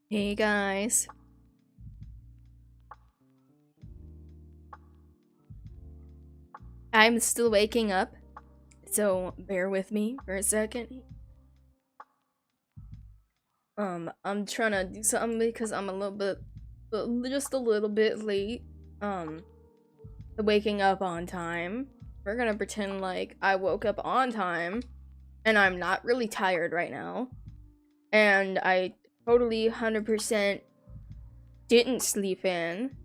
Hey guys. I'm still waking up, so bear with me for a second. I'm trying to do something because I'm just a little bit late. Um, waking up on time. We're gonna pretend like I woke up on time, and I'm not really tired right now. And I totally 100% didn't sleep in.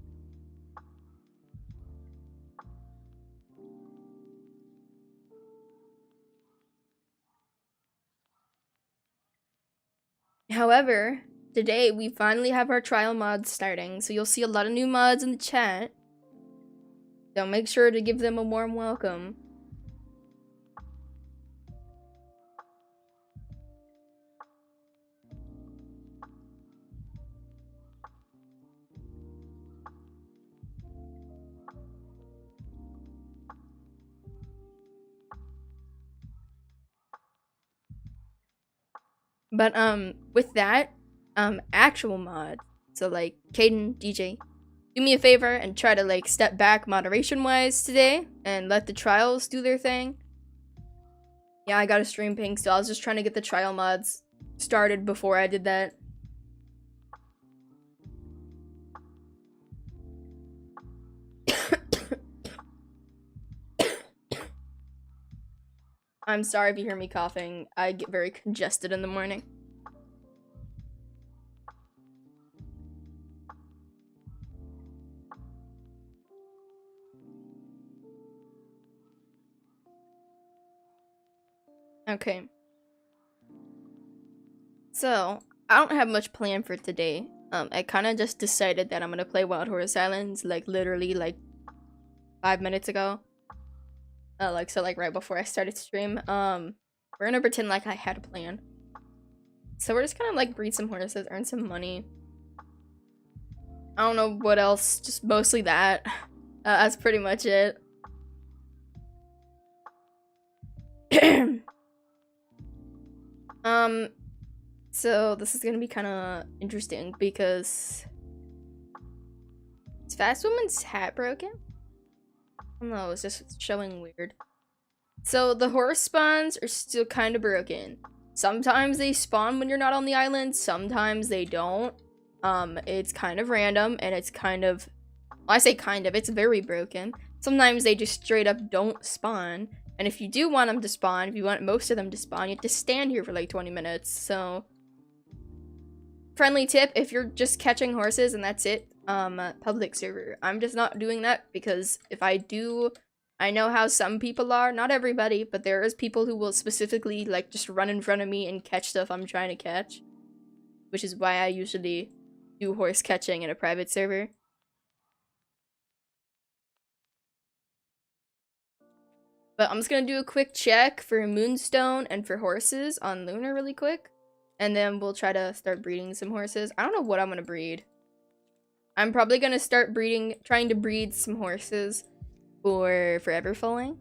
However, today we finally have our trial mods starting, so you'll see a lot of new mods in the chat. So make sure to give them a warm welcome. But with that, actual mod. So like Caden, DJ, do me a favor and try to like step back moderation wise today and let the trials do their thing. Yeah, I got a stream ping, so I was just trying to get the trial mods started before I did that. I'm sorry if you hear me coughing. I get very congested in the morning. Okay. So, I don't have much planned for today. I kind of just decided that I'm gonna play Wild Horse Islands, like, literally, like, 5 minutes ago. Like, right before I started stream. We're gonna pretend like I had a plan. So we're just gonna, like, breed some horses, earn some money. I don't know what else, just mostly that. That's pretty much it. um, so this is gonna be kind of interesting because is Fast Woman's hat broken? I don't know, it's just showing weird. So the horse spawns are still kind of broken. Sometimes they spawn when you're not on the island, sometimes they don't. It's kind of random and it's kind of, well, I say kind of, it's very broken. Sometimes they just straight up don't spawn. And if you do want them to spawn, if you want most of them to spawn, you have to stand here for like 20 minutes. So, friendly tip, if you're just catching horses and that's it, public server. I'm just not doing that because if I do, I know how some people are, not everybody, but there is people who will specifically like just run in front of me and catch stuff I'm trying to catch, which is why I usually do horse catching in a private server. But I'm just gonna do a quick check for Moonstone and for horses on Lunar really quick. And then we'll try to start breeding some horses. I don't know what I'm gonna breed. I'm probably gonna start trying to breed some horses for Forever Falling.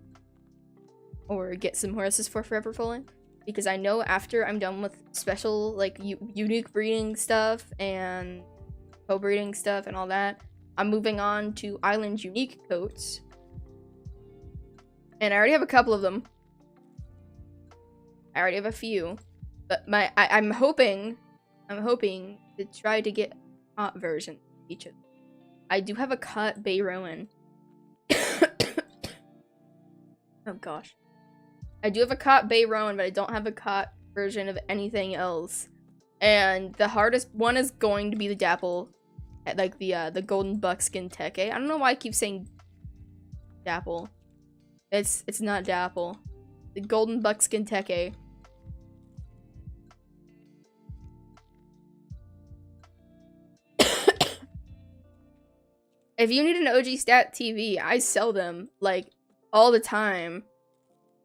Or get some horses for Forever Falling. Because I know after I'm done with special, like, unique breeding stuff and co-breeding stuff and all that, I'm moving on to Island Unique coats. And I already have a couple of them. I already have a few. But I'm hoping to try to get a hot version of each of them. I do have a cut Bay Rowan. Oh gosh. I do have a caught Bay Rowan, but I don't have a caught version of anything else. And the hardest one is going to be the Dapple, like the golden buckskin teke. I don't know why I keep saying Dapple. It's not Dapple. The golden buckskin teke. If you need an OG stat TV, I sell them like all the time.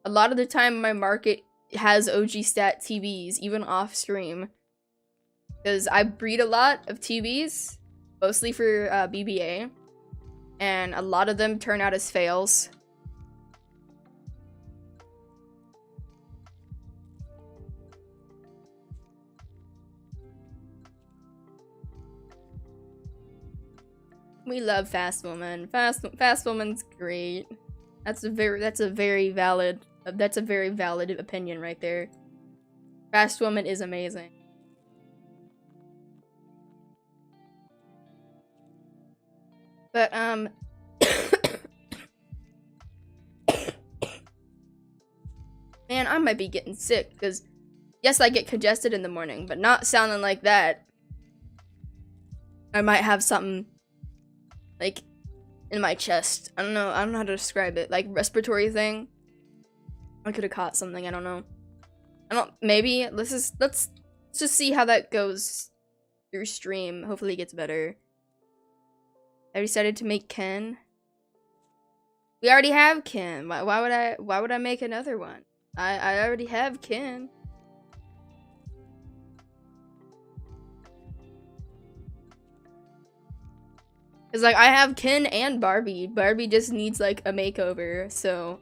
A lot of the time my market has OG stat TVs, even off stream. Because I breed a lot of TVs, mostly for BBA. And a lot of them turn out as fails. We love Fast Woman. Fast Woman's great. That's a very valid opinion right there. Fast Woman is amazing. But man, I might be getting sick because yes, I get congested in the morning, but not sounding like that. I might have something like in my chest. I don't know how to describe it. Like respiratory thing. I could have caught something, I don't know. Maybe let's just see how that goes through stream. Hopefully it gets better. I decided to make Ken. We already have Ken. Why would I make another one? I already have Ken. Cause like I have Ken and Barbie. Barbie just needs like a makeover, so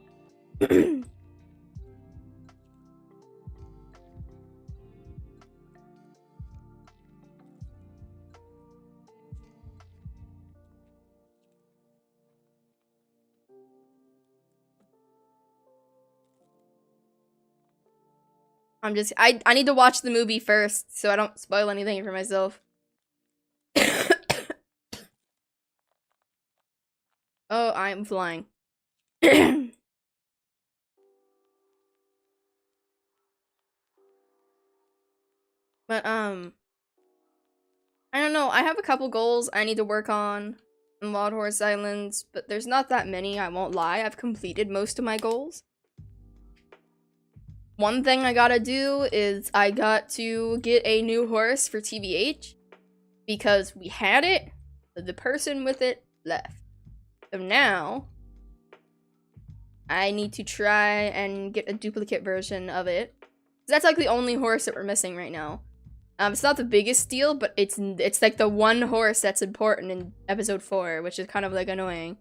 I need to watch the movie first so I don't spoil anything for myself. Oh, I'm flying. But I don't know. I have a couple goals I need to work on in Wild Horse Islands, but there's not that many, I won't lie. I've completed most of my goals. One thing I gotta do is I got to get a new horse for TBH because we had it, but the person with it left. So now I need to try and get a duplicate version of it. That's like the only horse that we're missing right now. It's not the biggest deal, but it's like the one horse that's important in episode 4, which is kind of like annoying.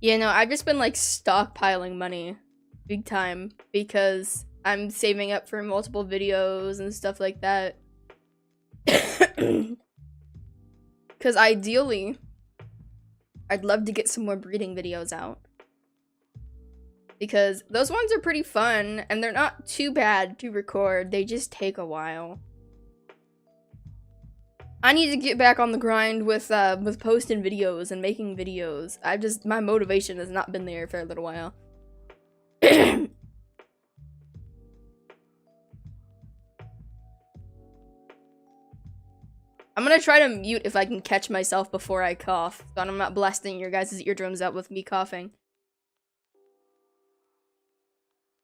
Yeah, no, I've just been like stockpiling money big time because I'm saving up for multiple videos and stuff like that. Because ideally, I'd love to get some more breeding videos out. Because those ones are pretty fun and they're not too bad to record, they just take a while. I need to get back on the grind with posting videos and making videos. My motivation has not been there for a little while. I'm gonna try to mute if I can catch myself before I cough, so I'm not blasting your guys' eardrums out with me coughing.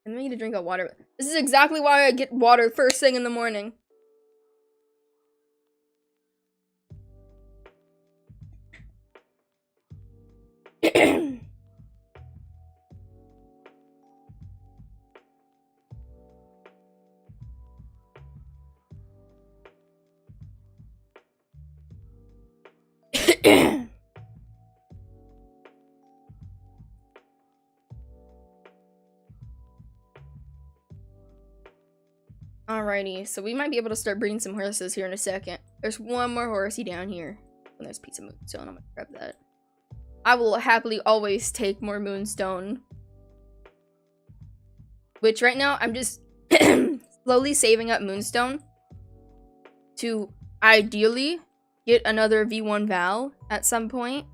I need to drink a water. This is exactly why I get water first thing in the morning. Alrighty, so we might be able to start breeding some horses here in a second. There's one more horsey down here. And there's a piece of moonstone, I'm gonna grab that. I will happily always take more moonstone. Which right now, I'm just slowly saving up moonstone to ideally get another V1 Val at some point.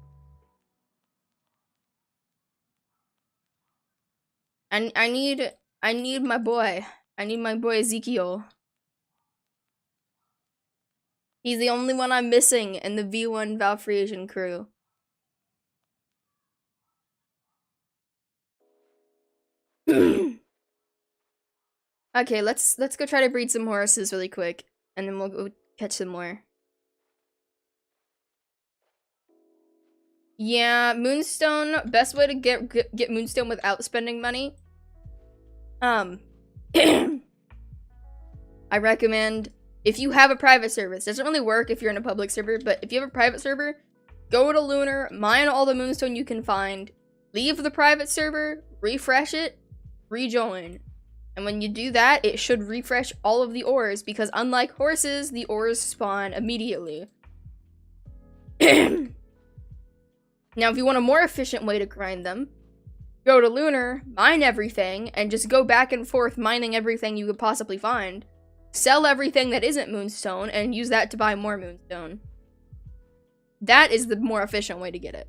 And I need my boy. I need my boy Ezekiel. He's the only one I'm missing in the V1 Valfriasian crew. Okay, let's go try to breed some horses really quick. and then we'll go catch some more. Yeah, Moonstone, best way to get Moonstone without spending money. I recommend, if you have a private server, it doesn't really work if you're in a public server, but if you have a private server, go to Lunar, mine all the Moonstone you can find, leave the private server, refresh it, rejoin. And when you do that, it should refresh all of the ores, because unlike horses, the ores spawn immediately. Now, if you want a more efficient way to grind them, go to Lunar, mine everything, and just go back and forth mining everything you could possibly find. Sell everything that isn't Moonstone, and use that to buy more Moonstone. That is the more efficient way to get it.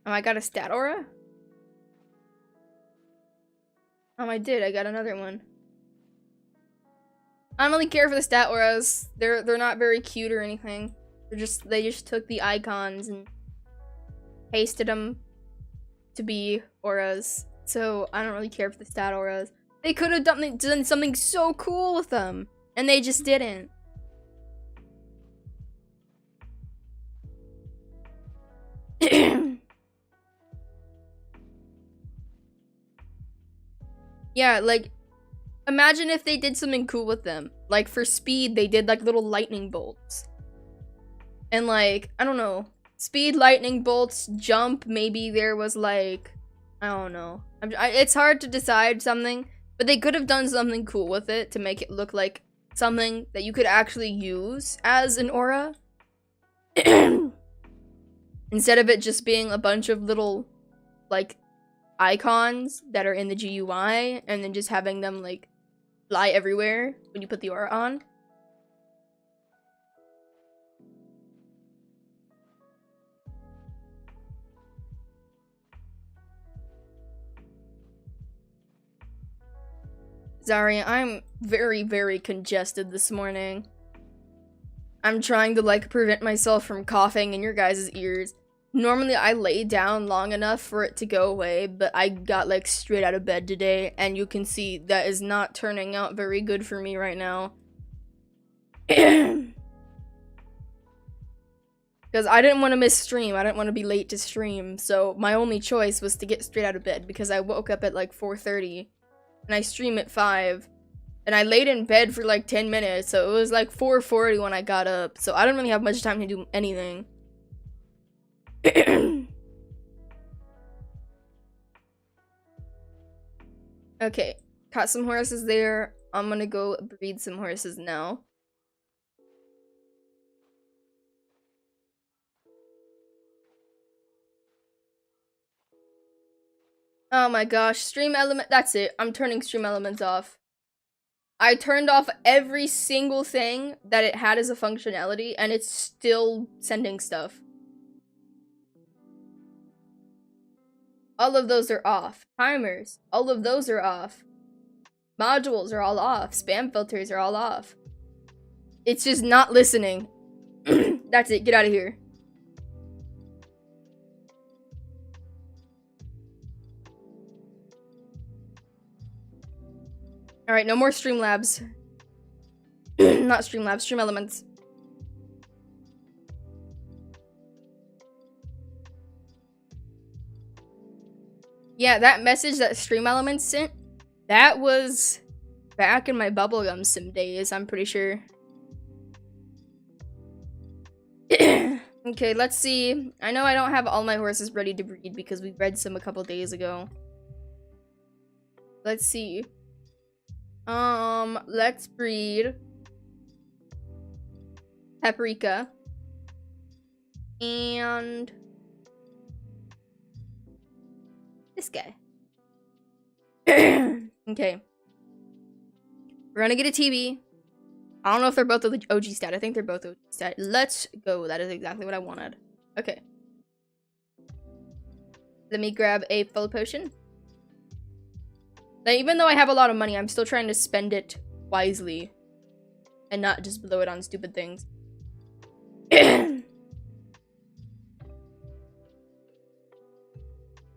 Oh, I got a stat aura? Oh, I did. I got another one. I don't really care for the stat auras. They're not very cute or anything. They just took the icons and pasted them to be auras. So I don't really care for the stat auras. They could have done something so cool with them, and they just didn't. Yeah, like, imagine if they did something cool with them. Like, for speed, they did, like, little lightning bolts. And, like, I don't know. Speed, lightning bolts, jump, maybe there was, like, I don't know. It's hard to decide something, but they could have done something cool with it to make it look like something that you could actually use as an aura. Instead of it just being a bunch of little, like, icons that are in the GUI, and then just having them, like, fly everywhere when you put the aura on. Sorry, I'm very, very congested this morning. I'm trying to, like, prevent myself from coughing in your guys' ears. Normally, I lay down long enough for it to go away, but I got, like, straight out of bed today, and you can see that is not turning out very good for me right now. Because I didn't want to miss stream. I didn't want to be late to stream, so my only choice was to get straight out of bed, because I woke up at, like, 4:30, and I stream at 5, and I laid in bed for, like, 10 minutes, so it was, like, 4:40 when I got up, so I didn't really have much time to do anything. Okay, caught some horses there. I'm gonna go breed some horses now. Oh my gosh, stream element. That's it. I'm turning stream elements off. I turned off every single thing that it had as a functionality, and it's still sending stuff. All of those are off. Timers, all of those are off. Modules are all off. Spam filters are all off. It's just not listening. That's it. Get out of here. Alright, no more Streamlabs. Not Streamlabs, Stream Elements. Yeah, that message that Stream Elements sent, that was back in my Bubblegum Sim days, I'm pretty sure. Okay, let's see. I know I don't have all my horses ready to breed because we bred some a couple days ago. Let's see. Let's breed Paprika and this guy. Okay. We're gonna get a TB. I don't know if they're both the OG stat. I think they're both OG stat. Let's go. That is exactly what I wanted. Okay. Let me grab a full potion. Now, even though I have a lot of money, I'm still trying to spend it wisely and not just blow it on stupid things.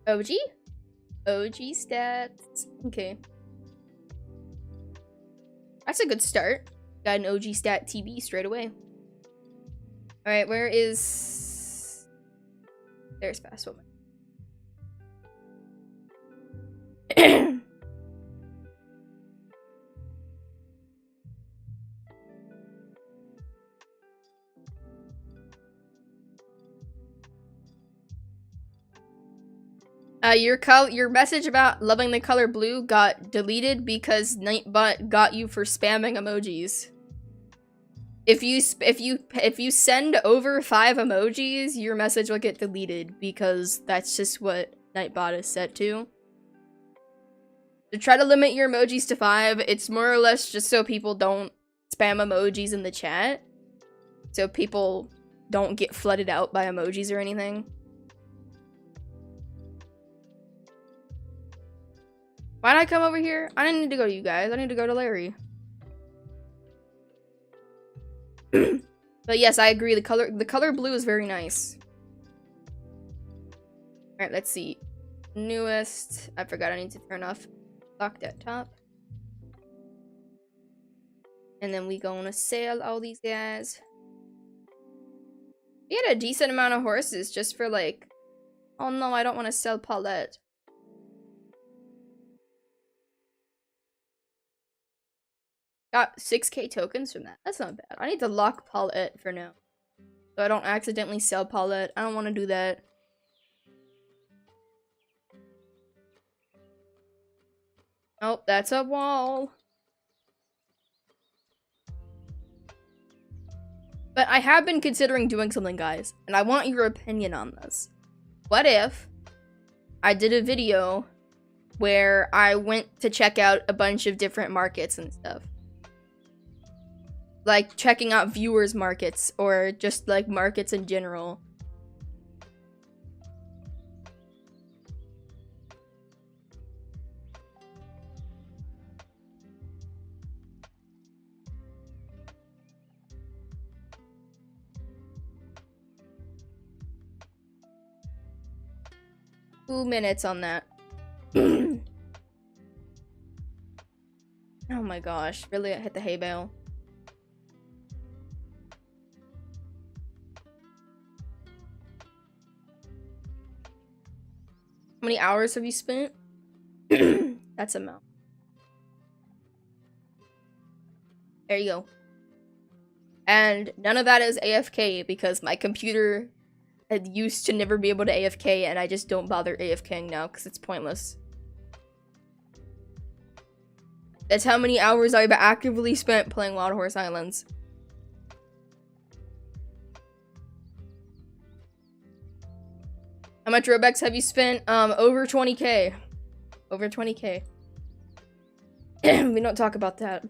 OG? OG stats. Okay. That's a good start. Got an OG stat TB straight away. Alright, where is... There's Fast Woman. Your message about loving the color blue got deleted because Nightbot got you for spamming emojis. If you send over 5 emojis, your message will get deleted because that's just what Nightbot is set to. To try to limit your emojis to 5, it's more or less just so people don't spam emojis in the chat. So people don't get flooded out by emojis or anything. Why'd I come over here? I didn't need to go to you guys. I need to go to Larry. But yes, I agree. The color blue is very nice. Alright, let's see. Newest. I forgot I need to turn off locked at top. And then we gonna sell all these guys. We had a decent amount of horses just for like... Oh no, I don't want to sell Paulette. Got 6k tokens from that. That's not bad. I need to lock Paulette for now. So I don't accidentally sell Paulette. I don't want to do that. Oh, that's a wall. But I have been considering doing something, guys. And I want your opinion on this. What if I did a video where I went to check out a bunch of different markets and stuff? Like, checking out viewers' markets, or just, like, markets in general. Two minutes on that. Oh my gosh, really, I hit the hay bale. How many hours have you spent? That's a amount. There you go. And none of that is AFK because my computer had used to never be able to AFK, and I just don't bother AFKing now because it's pointless. That's how many hours I've actively spent playing Wild Horse Islands. How much Robux have you spent? Over 20k. Over 20k. We don't talk about that.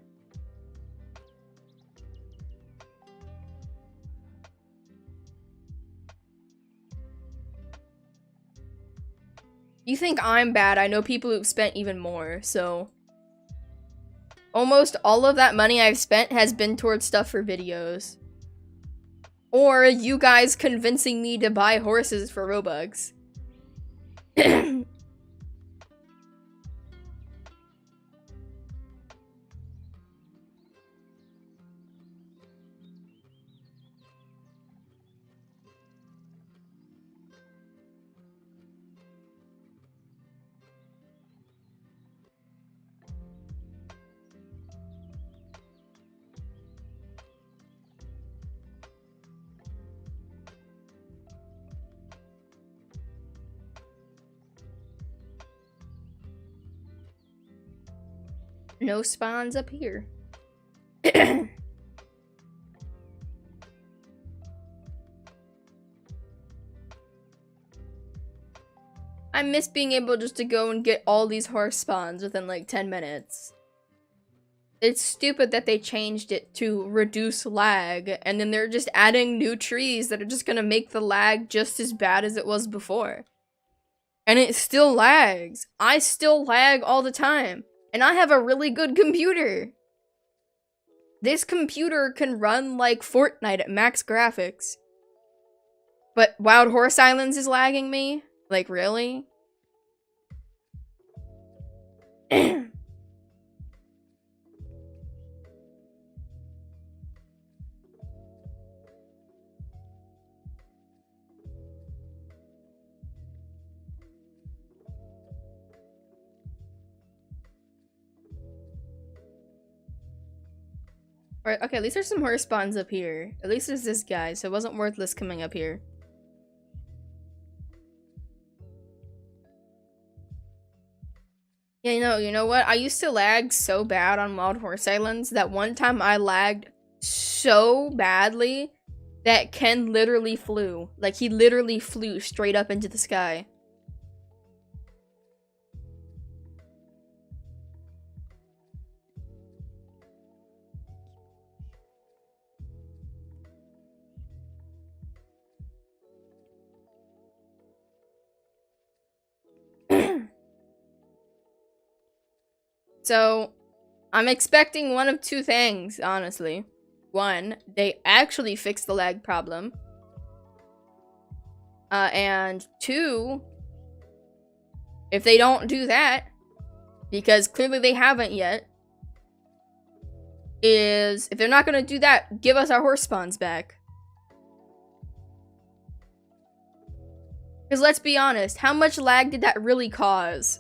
You think I'm bad? I know people who've spent even more, so... Almost all of that money I've spent has been towards stuff for videos. Or you guys convincing me to buy horses for Robux. No spawns up here. I miss being able just to go and get all these horse spawns within like 10 minutes. It's stupid that they changed it to reduce lag, and then they're just adding new trees that are just gonna make the lag just as bad as it was before. And it still lags. I still lag all the time. And I have a really good computer. This computer can run like Fortnite at max graphics. But Wild Horse Islands is lagging me? Like, really? Alright, okay, at least there's some horse spawns up here. At least there's this guy, so it wasn't worthless coming up here. Yeah, you know what? I used to lag so bad on Wild Horse Islands that one time I lagged so badly that Ken literally flew. Like, he literally flew straight up into the sky. So, I'm expecting one of two things, honestly. One, they actually fixed the lag problem. And two, if they don't do that, because clearly they haven't yet, is, if they're not gonna do that, give us our horse spawns back. Because let's be honest, how much lag did that really cause?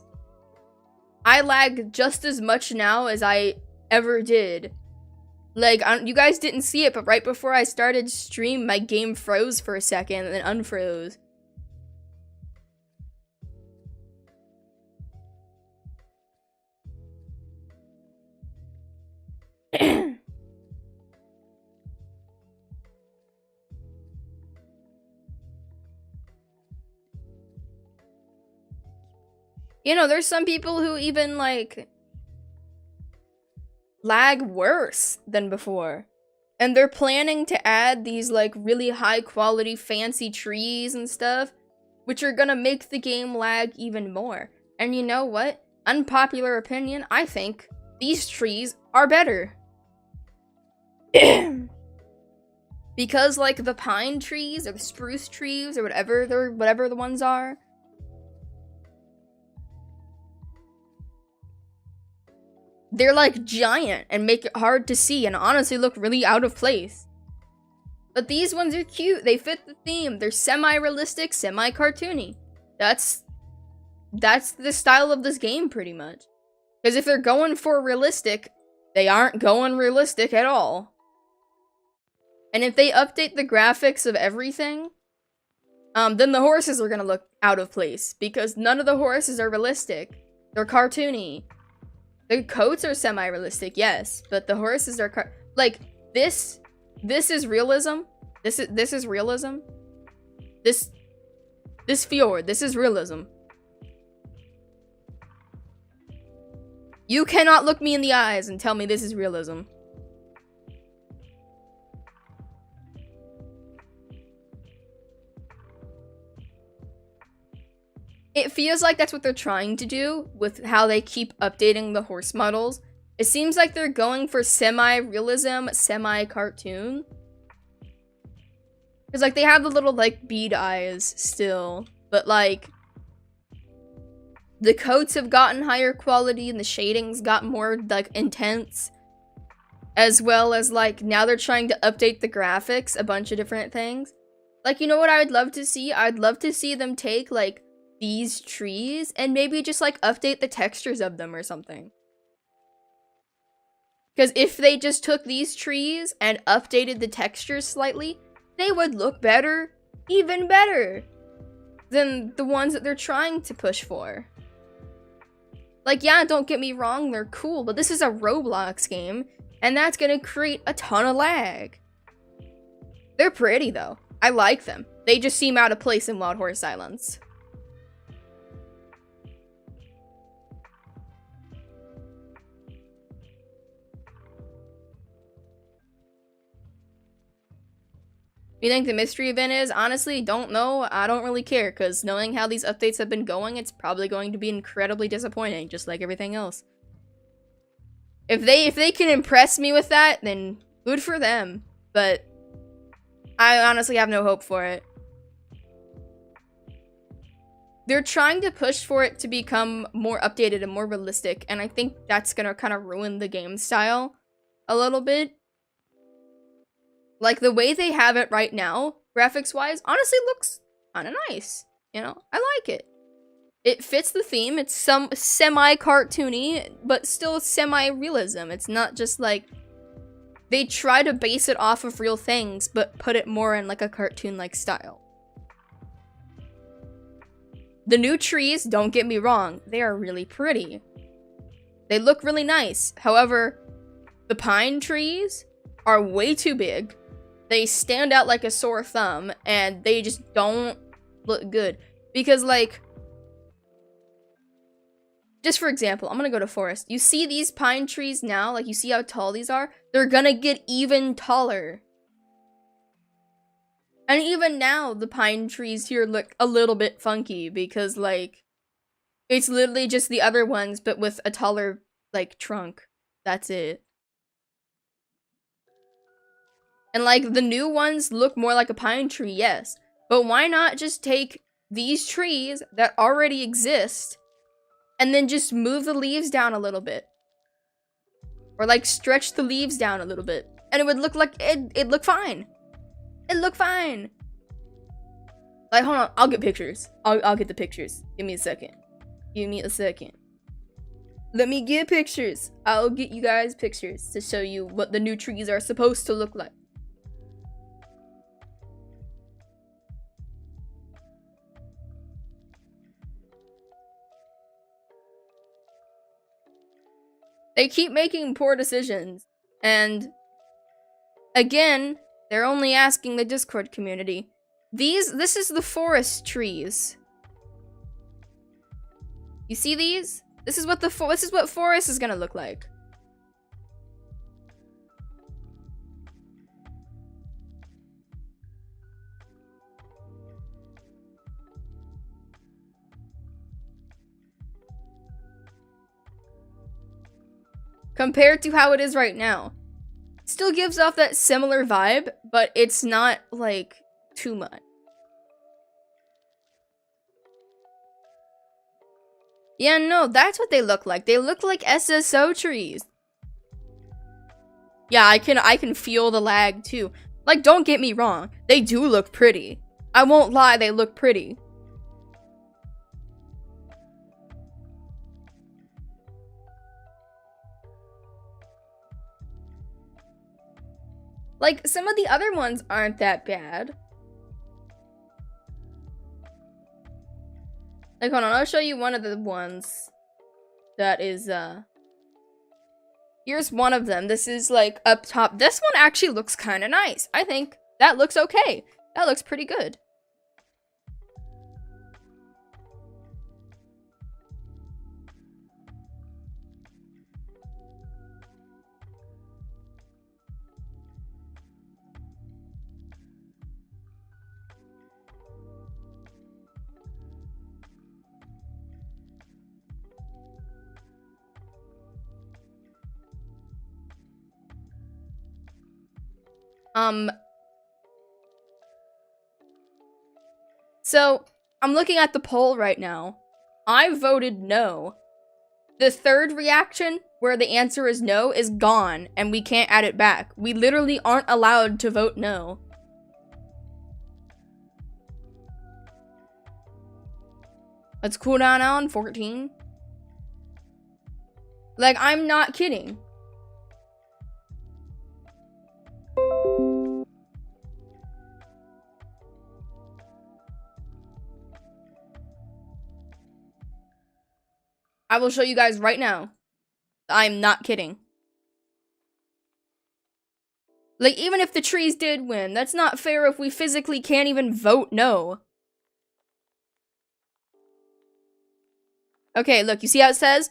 I lag just as much now as I ever did. Like, you guys didn't see it, but right before I started stream, my game froze for a second and then unfroze. You know, there's some people who even, like, lag worse than before. And they're planning to add these, like, really high-quality, fancy trees and stuff, which are gonna make the game lag even more. And you know what? Unpopular opinion, I think these trees are better. Because, like, the pine trees, or the spruce trees, or whatever the ones are, they're like giant and make it hard to see and honestly look really out of place. But these ones are cute. They fit the theme. They're semi-realistic, semi-cartoony. That's the style of this game pretty much. Because if they're going for realistic, they aren't going realistic at all. And if they update the graphics of everything, then the horses are gonna look out of place. Because none of the horses are realistic. They're cartoony. The coats are semi-realistic, yes, but the horses are like this is realism. This is realism. This fjord, this is realism. You cannot look me in the eyes and tell me this is realism. It feels like that's what they're trying to do with how they keep updating the horse models. It seems like they're going for semi-realism, semi-cartoon. Because, like, they have the little, like, bead eyes still. But, like, the coats have gotten higher quality and the shadings got more, like, intense. As well as, like, now they're trying to update the graphics, a bunch of different things. Like, you know what I would love to see? I'd love to see them take, like, these trees and maybe just like update the textures of them or something. Because if they just took these trees and updated the textures slightly, they would look better, even better than the ones that they're trying to push for. Like, yeah, don't get me wrong, they're cool, but this is a Roblox game and that's gonna create a ton of lag. They're pretty though. I like them. They just seem out of place in Wild Horse Islands. You think the mystery event is? Honestly, don't know. I don't really care, because knowing how these updates have been going, it's probably going to be incredibly disappointing, just like everything else. If they can impress me with that, then good for them. But I honestly have no hope for it. They're trying to push for it to become more updated and more realistic, and I think that's gonna kind of ruin the game style a little bit. Like, the way they have it right now, graphics-wise, honestly looks kind of nice. You know, I like it. It fits the theme. It's some semi-cartoony, but still semi-realism. It's not just like they try to base it off of real things, but put it more in like a cartoon-like style. The new trees, don't get me wrong, they are really pretty. They look really nice. However, the pine trees are way too big. They stand out like a sore thumb, and they just don't look good. Because, like, just for example, I'm gonna go to forest. You see these pine trees now? Like, you see how tall these are? They're gonna get even taller. And even now, the pine trees here look a little bit funky because, like, it's literally just the other ones, but with a taller, like, trunk. That's it. And, like, the new ones look more like a pine tree, yes. But why not just take these trees that already exist and then just move the leaves down a little bit? Or, like, stretch the leaves down a little bit. And it would look like, it'd look fine. It looked fine. Like, hold on, I'll get pictures. I'll get the pictures. Give me a second. Give me a second. Let me get pictures. I'll get you guys pictures to show you what the new trees are supposed to look like. They keep making poor decisions. And again, they're only asking the Discord community. This is the forest trees. You see these? This is what forest is gonna look like. Compared to how it is right now. Still gives off that similar vibe, but it's not, like, too much. Yeah, no, that's what they look like. They look like SSO trees. Yeah, I can feel the lag, too. Like, don't get me wrong. They do look pretty. I won't lie, they look pretty. Like, some of the other ones aren't that bad. Like, hold on, I'll show you one of the ones that is, here's one of them. This is, like, up top. This one actually looks kind of nice. I think that looks okay. That looks pretty good. So, I'm looking at the poll right now. I voted no. The third reaction, where the answer is no, is gone, and we can't add it back. We literally aren't allowed to vote no. Let's cool down on 14. Like, I'm not kidding. I will show you guys right now. I'm not kidding. Like, even if the trees did win, that's not fair if we physically can't even vote no. Okay, look, you see how it says?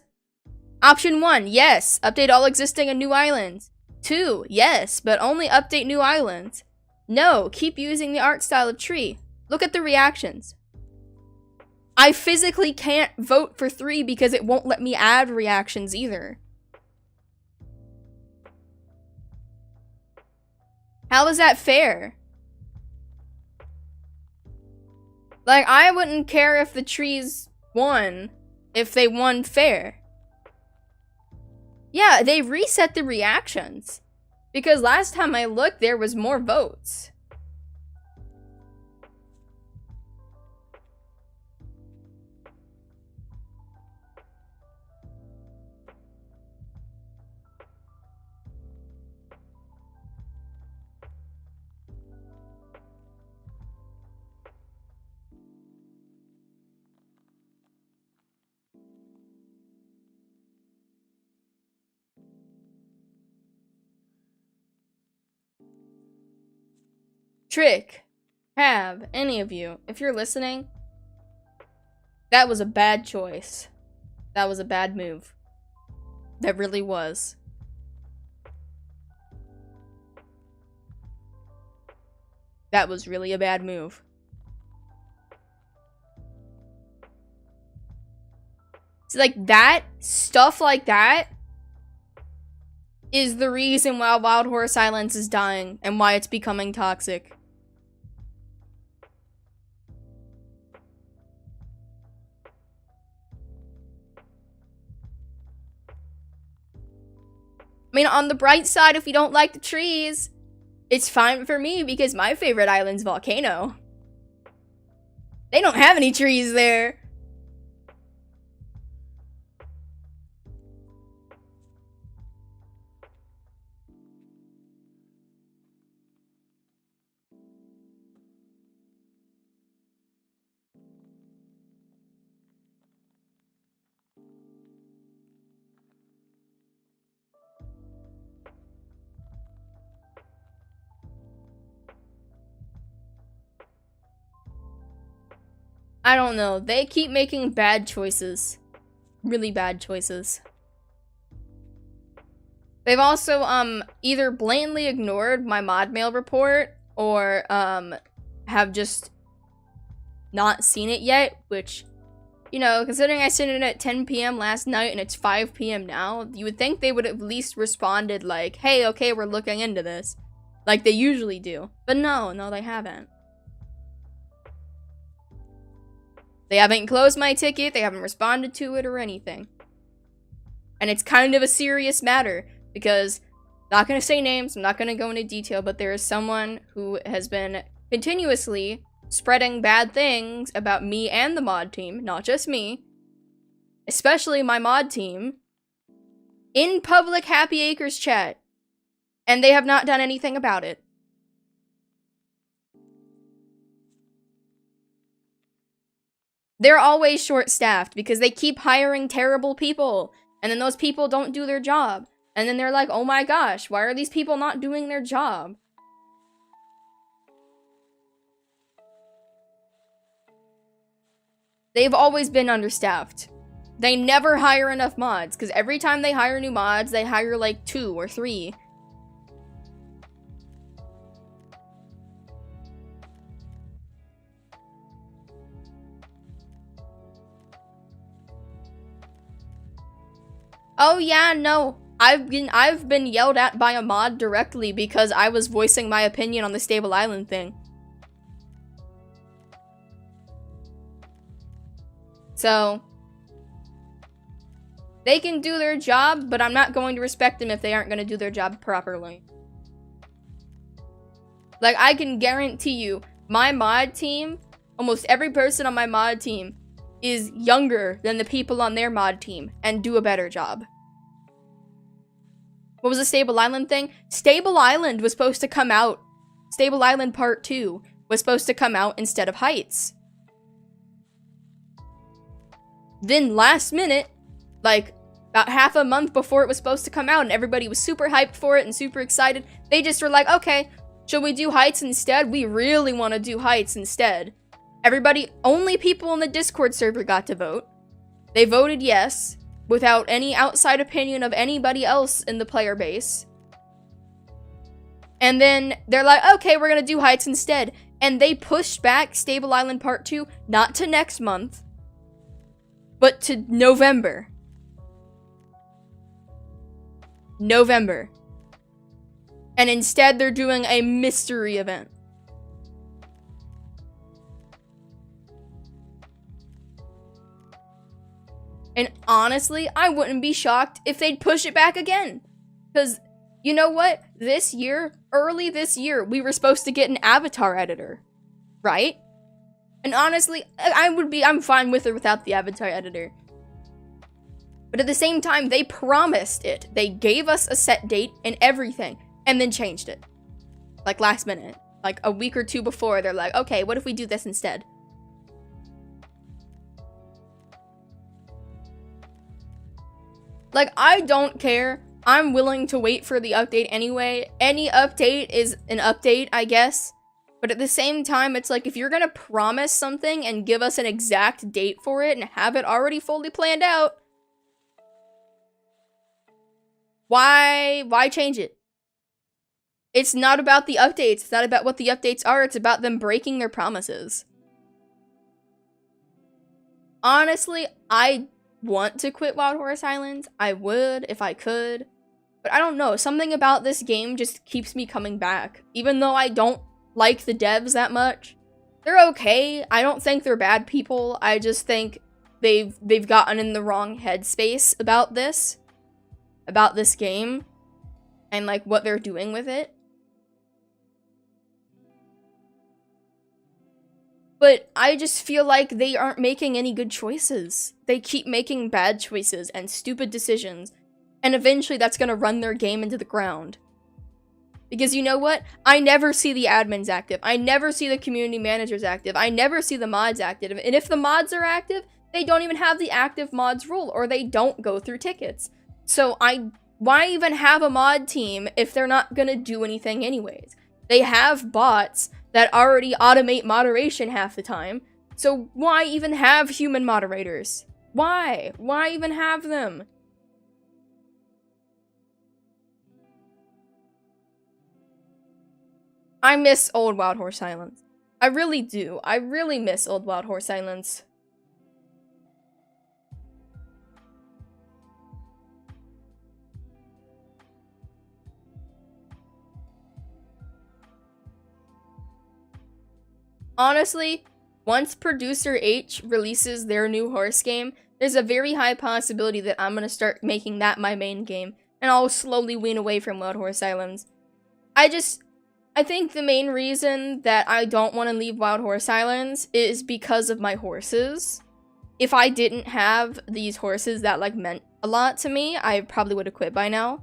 Option 1, yes, update all existing and new islands. 2, yes, but only update new islands. No, keep using the art style of tree. Look at the reactions. I physically can't vote for 3 because it won't let me add reactions either. How is that fair? Like, I wouldn't care if the trees won if they won fair. Yeah, they reset the reactions. Because last time I looked, there was more votes. Trick, have, any of you, if you're listening, that was a bad choice. That was a bad move. That really was. That was really a bad move. So, like, that, stuff like that, is the reason why Wild Horse Islands is dying and why it's becoming toxic. I mean, on the bright side, if you don't like the trees, it's fine for me because my favorite island's Volcano. They don't have any trees there. I don't know. They keep making bad choices. Really bad choices. They've also, either blatantly ignored my mod mail report or, have just not seen it yet, which, you know, considering I sent it at 10 p.m. last night and it's 5 p.m. now, you would think they would have at least responded like, hey, okay, we're looking into this. Like they usually do. But no, they haven't. They haven't closed my ticket, they haven't responded to it or anything. And it's kind of a serious matter, because, not gonna say names, I'm not gonna go into detail, but there is someone who has been continuously spreading bad things about me and the mod team, not just me, especially my mod team, in public Happy Acres chat, and they have not done anything about it. They're always short-staffed because they keep hiring terrible people, and then those people don't do their job. And then they're like, oh my gosh, why are these people not doing their job? They've always been understaffed. They never hire enough mods, because every time they hire new mods, they hire like 2 or 3. Oh yeah, no. I've been yelled at by a mod directly because I was voicing my opinion on the stable island thing. So, they can do their job, but I'm not going to respect them if they aren't going to do their job properly. Like, I can guarantee you, my mod team, almost every person on my mod team, is younger than the people on their mod team and do a better job. What was the Stable Island thing? Stable Island was supposed to come out. Stable Island Part 2 was supposed to come out instead of Heights. Then last minute, like about half a month before it was supposed to come out and everybody was super hyped for it and super excited, they just were like, okay, should we do Heights instead? We really want to do Heights instead. Everybody, only people in the Discord server got to vote. They voted yes, without any outside opinion of anybody else in the player base. And then they're like, okay, we're gonna do Heights instead. And they pushed back Stable Island Part 2, not to next month, but to November. And instead, they're doing a mystery event. And honestly, I wouldn't be shocked if they'd push it back again. Because, you know what? This year, early this year, we were supposed to get an avatar editor. Right? And honestly, I'm fine with or without the avatar editor. But at the same time, they promised it. They gave us a set date and everything, and then changed it. Like last minute. Like a week or two before, they're like, okay, what if we do this instead? Like, I don't care. I'm willing to wait for the update anyway. Any update is an update, I guess. But at the same time, it's like, if you're gonna promise something and give us an exact date for it and have it already fully planned out, why change it? It's not about the updates. It's not about what the updates are. It's about them breaking their promises. Honestly, I want to quit Wild Horse Islands. I would if I could. But I don't know. Something about this game just keeps me coming back. Even though I don't like the devs that much. They're okay. I don't think they're bad people. I just think they've gotten in the wrong headspace about this game and like what they're doing with it. But I just feel like they aren't making any good choices. They keep making bad choices and stupid decisions, and eventually that's gonna run their game into the ground. Because you know what? I never see the admins active. I never see the community managers active. I never see the mods active. And if the mods are active, they don't even have the active mods rule, or they don't go through tickets. So why even have a mod team if they're not gonna do anything anyways? They have bots that already automate moderation half the time. So why even have human moderators? Why? Why even have them? I miss old Wild Horse Islands. I really do. I really miss old Wild Horse Islands. Honestly, once Producer H releases their new horse game, there's a very high possibility that I'm gonna start making that my main game, and I'll slowly wean away from Wild Horse Islands. I think the main reason that I don't want to leave Wild Horse Islands is because of my horses. If I didn't have these horses that, like, meant a lot to me, I probably would have quit by now.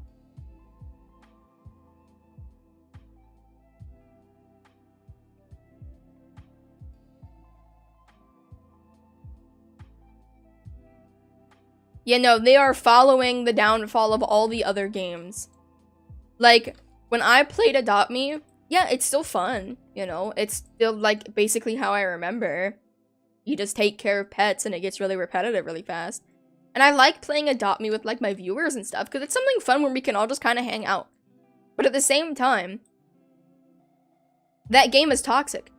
Yeah, no, they are following the downfall of all the other games. Like, when I played Adopt Me, yeah, it's still fun, you know? It's still, like, basically how I remember. You just take care of pets and it gets really repetitive really fast. And I like playing Adopt Me with, like, my viewers and stuff, because it's something fun where we can all just kind of hang out. But at the same time, that game is toxic.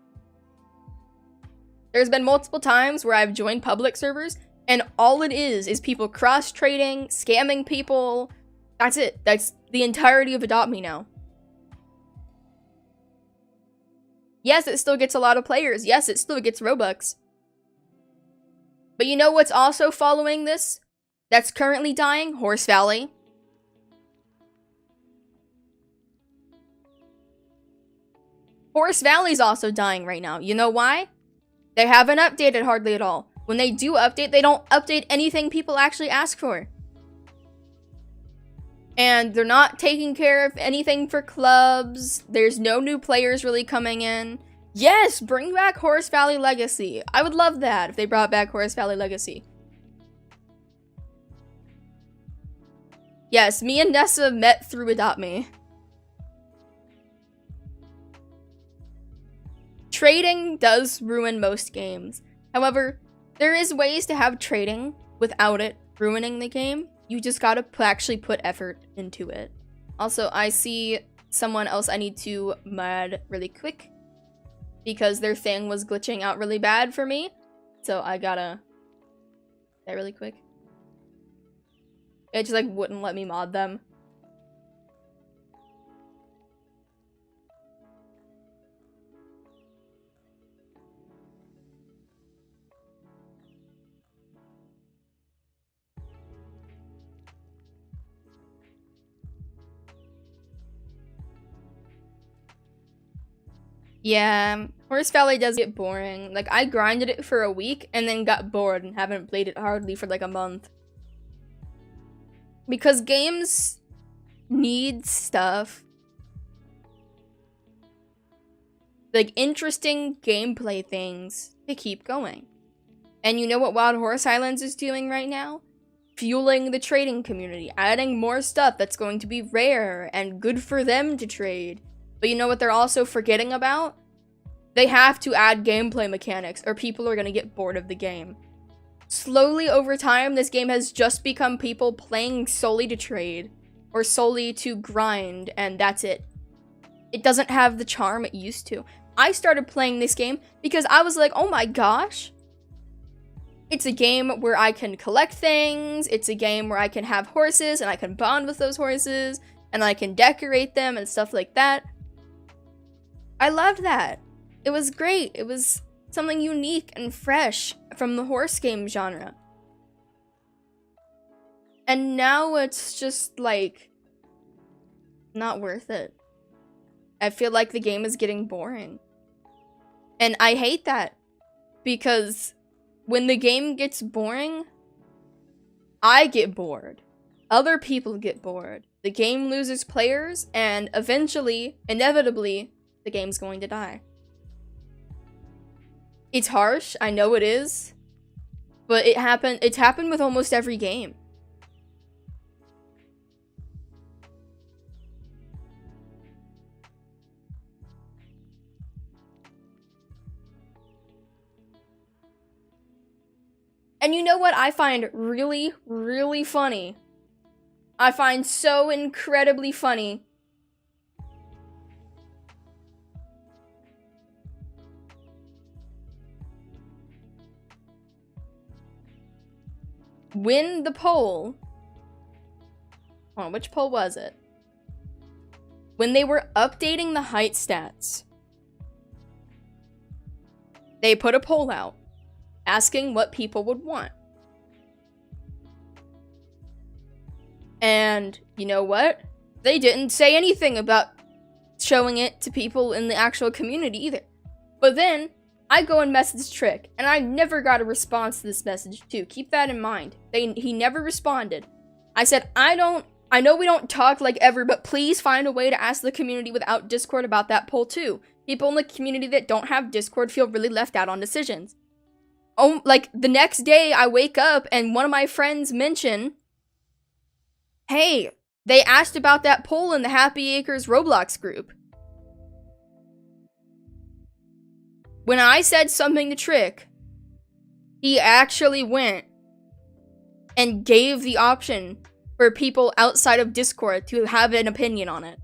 There's been multiple times where I've joined public servers, and all it is people cross-trading, scamming people. That's it. That's the entirety of Adopt Me now. Yes, it still gets a lot of players. Yes, it still gets Robux. But you know what's also following this? That's currently dying? Horse Valley. Horse Valley's also dying right now. You know why? They haven't updated hardly at all. When they do update, they don't update anything people actually ask for. And they're not taking care of anything for clubs. There's no new players really coming in. Yes, bring back Horse Valley Legacy. I would love that if they brought back Horse Valley Legacy. Yes, me and Nessa met through Adopt Me. Trading does ruin most games. However, there is ways to have trading without it ruining the game. You just gotta actually put effort into it. Also, I see someone else I need to mod really quick because their thing was glitching out really bad for me. So I gotta that really quick. It just like wouldn't let me mod them. Yeah, Horse Valley does get boring. Like, I grinded it for a week and then got bored and haven't played it hardly for like a month. Because games need stuff. Like, interesting gameplay things to keep going. And you know what Wild Horse Islands is doing right now? Fueling the trading community, adding more stuff that's going to be rare and good for them to trade. But you know what they're also forgetting about? They have to add gameplay mechanics or people are going to get bored of the game. Slowly over time, this game has just become people playing solely to trade or solely to grind, and that's it. It doesn't have the charm it used to. I started playing this game because I was like, oh my gosh. It's a game where I can collect things. It's a game where I can have horses and I can bond with those horses and I can decorate them and stuff like that. I loved that. It was great. It was something unique and fresh from the horse game genre. And now it's just like not worth it. I feel like the game is getting boring. And I hate that because when the game gets boring, I get bored. Other people get bored. The game loses players and eventually, inevitably, the game's going to die. It's harsh, I know it is, but it's happened with almost every game. And you know what I find really, really funny? I find so incredibly funny. When the poll, oh, which poll was it? When they were updating the height stats, they put a poll out asking what people would want. And you know what? They didn't say anything about showing it to people in the actual community either. But then I go and message Trick, and I never got a response to this message too. Keep that in mind. He never responded. I said, I know we don't talk like ever, but please find a way to ask the community without Discord about that poll too. People in the community that don't have Discord feel really left out on decisions. Oh, like the next day I wake up and one of my friends mention, hey, they asked about that poll in the Happy Acres Roblox group. When I said something to Trick, he actually went and gave the option for people outside of Discord to have an opinion on it.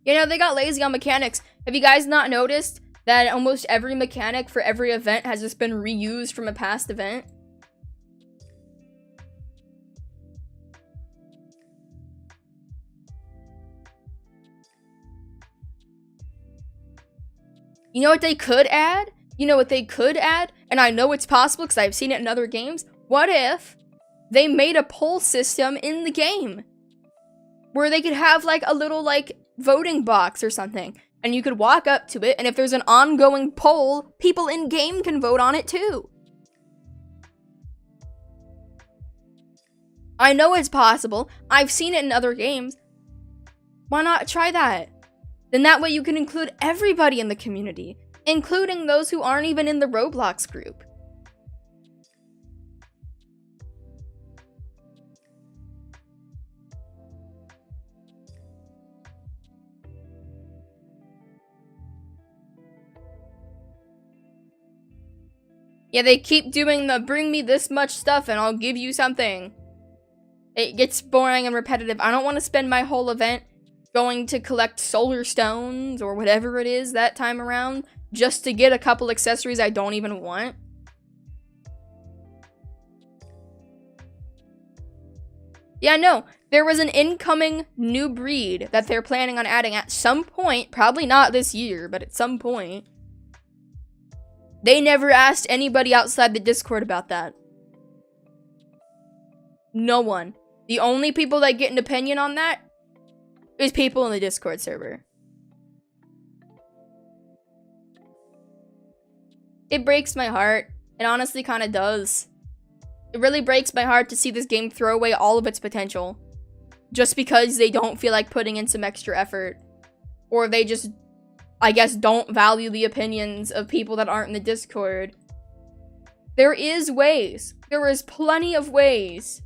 You know, they got lazy on mechanics. Have you guys not noticed that almost every mechanic for every event has just been reused from a past event? You know what they could add? You know what they could add? And I know it's possible because I've seen it in other games. What if they made a poll system in the game? Where they could have like a little like voting box or something. And you could walk up to it, and if there's an ongoing poll, people in-game can vote on it too. I know it's possible. I've seen it in other games. Why not try that? Then that way you can include everybody in the community, including those who aren't even in the Roblox group. Yeah, they keep doing the bring me this much stuff and I'll give you something. It gets boring and repetitive. I don't want to spend my whole event going to collect solar stones or whatever it is that time around just to get a couple accessories I don't even want. Yeah, no. There was an incoming new breed that they're planning on adding at some point. Probably not this year, but at some point. They never asked anybody outside the Discord about that. No one. The only people that get an opinion on that is people in the Discord server. It breaks my heart. It honestly kind of does. It really breaks my heart to see this game throw away all of its potential. Just because they don't feel like putting in some extra effort. Or they just, I guess, don't value the opinions of people that aren't in the Discord. There is ways. There is plenty of ways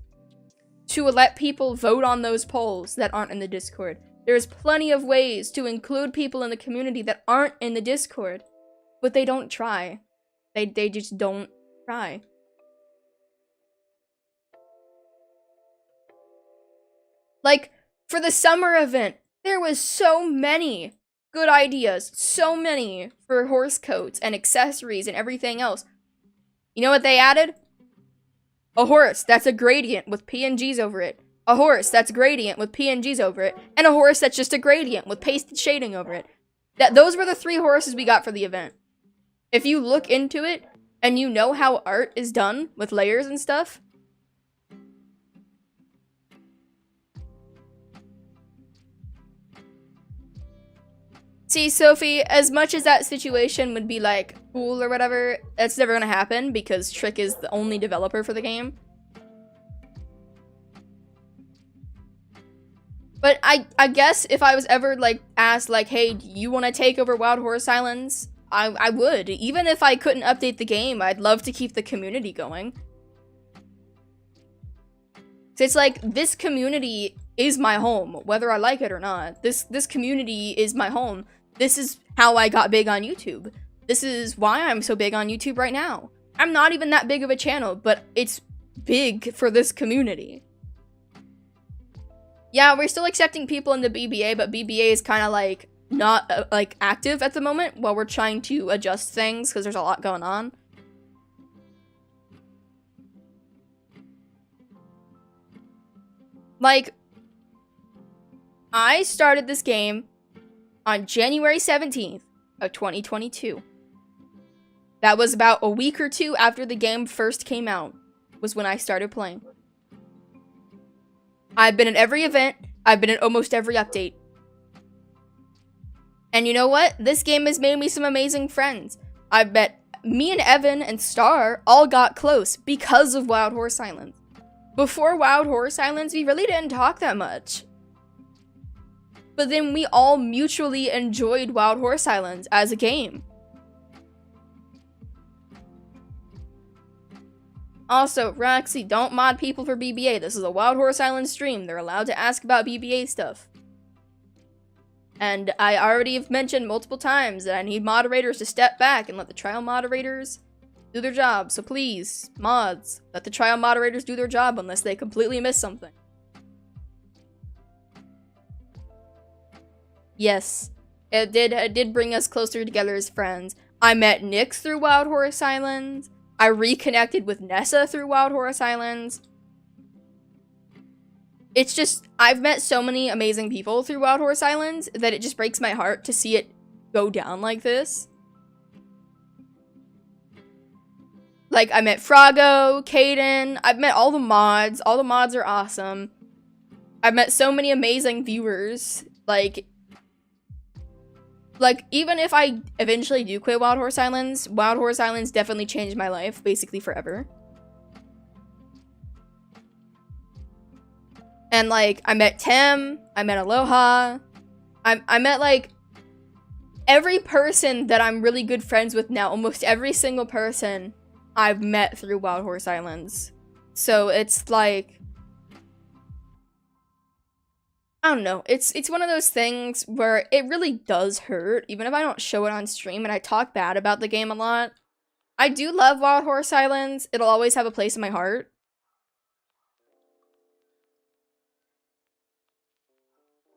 to let people vote on those polls that aren't in the Discord. There's plenty of ways to include people in the community that aren't in the Discord. But they don't try. They just don't try. Like, for the summer event, there was so many good ideas. So many for horse coats and accessories and everything else. You know what they added? A horse that's a gradient with PNGs over it. A horse that's gradient with PNGs over it. And a horse that's just a gradient with pasted shading over it. Those were the 3 horses we got for the event. If you look into it, and you know how art is done with layers and stuff. See, Sophie, as much as that situation would be, like, cool or whatever, that's never gonna happen because Trick is the only developer for the game. But I guess if I was ever, like, asked, like, hey, do you want to take over Wild Horse Islands? I would. Even if I couldn't update the game, I'd love to keep the community going. So it's like, this community is my home, whether I like it or not. This community is my home. This is how I got big on YouTube. This is why I'm so big on YouTube right now. I'm not even that big of a channel, but it's big for this community. Yeah, we're still accepting people in the BBA, but BBA is kind of like not like active at the moment while we're trying to adjust things because there's a lot going on. Like, I started this game on January 17th of 2022. That was about a week or 2 after the game first came out, was when I started playing. I've been in every event. I've been in almost every update. And you know what? This game has made me some amazing friends. I bet me and Evan and Star all got close because of Wild Horse Islands. Before Wild Horse Islands, we really didn't talk that much. But then we all mutually enjoyed Wild Horse Islands as a game. Also, Roxy, don't mod people for BBA. This is a Wild Horse Island stream. They're allowed to ask about BBA stuff. And I already have mentioned multiple times that I need moderators to step back and let the trial moderators do their job. So please, mods, let the trial moderators do their job unless they completely miss something. Yes, it did bring us closer together as friends. I met Nick through Wild Horse Islands. I reconnected with Nessa through Wild Horse Islands. It's just, I've met so many amazing people through Wild Horse Islands that it just breaks my heart to see it go down like this. Like, I met Frago, Kaden, I've met all the mods. All the mods are awesome. I've met so many amazing viewers. Like, even if I eventually do quit Wild Horse Islands definitely changed my life, basically forever. And, like, I met Tim, I met Aloha, I met, like, every person that I'm really good friends with now. Almost every single person I've met through Wild Horse Islands. So it's, like, I don't know. It's one of those things where it really does hurt, even if I don't show it on stream and I talk bad about the game a lot. I do love Wild Horse Islands. It'll always have a place in my heart.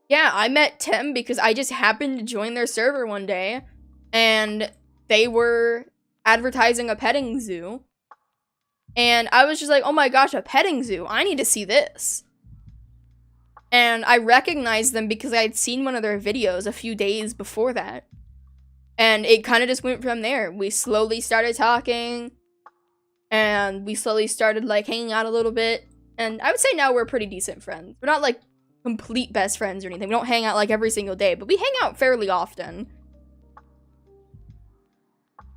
Yeah, I met Tim because I just happened to join their server one day, and they were advertising a petting zoo. And I was just like, oh my gosh, a petting zoo. I need to see this. And I recognized them because I had seen one of their videos a few days before that. And it kind of just went from there. We slowly started talking. And we slowly started, like, hanging out a little bit. And I would say now we're pretty decent friends. We're not, like, complete best friends or anything. We don't hang out, like, every single day. But we hang out fairly often.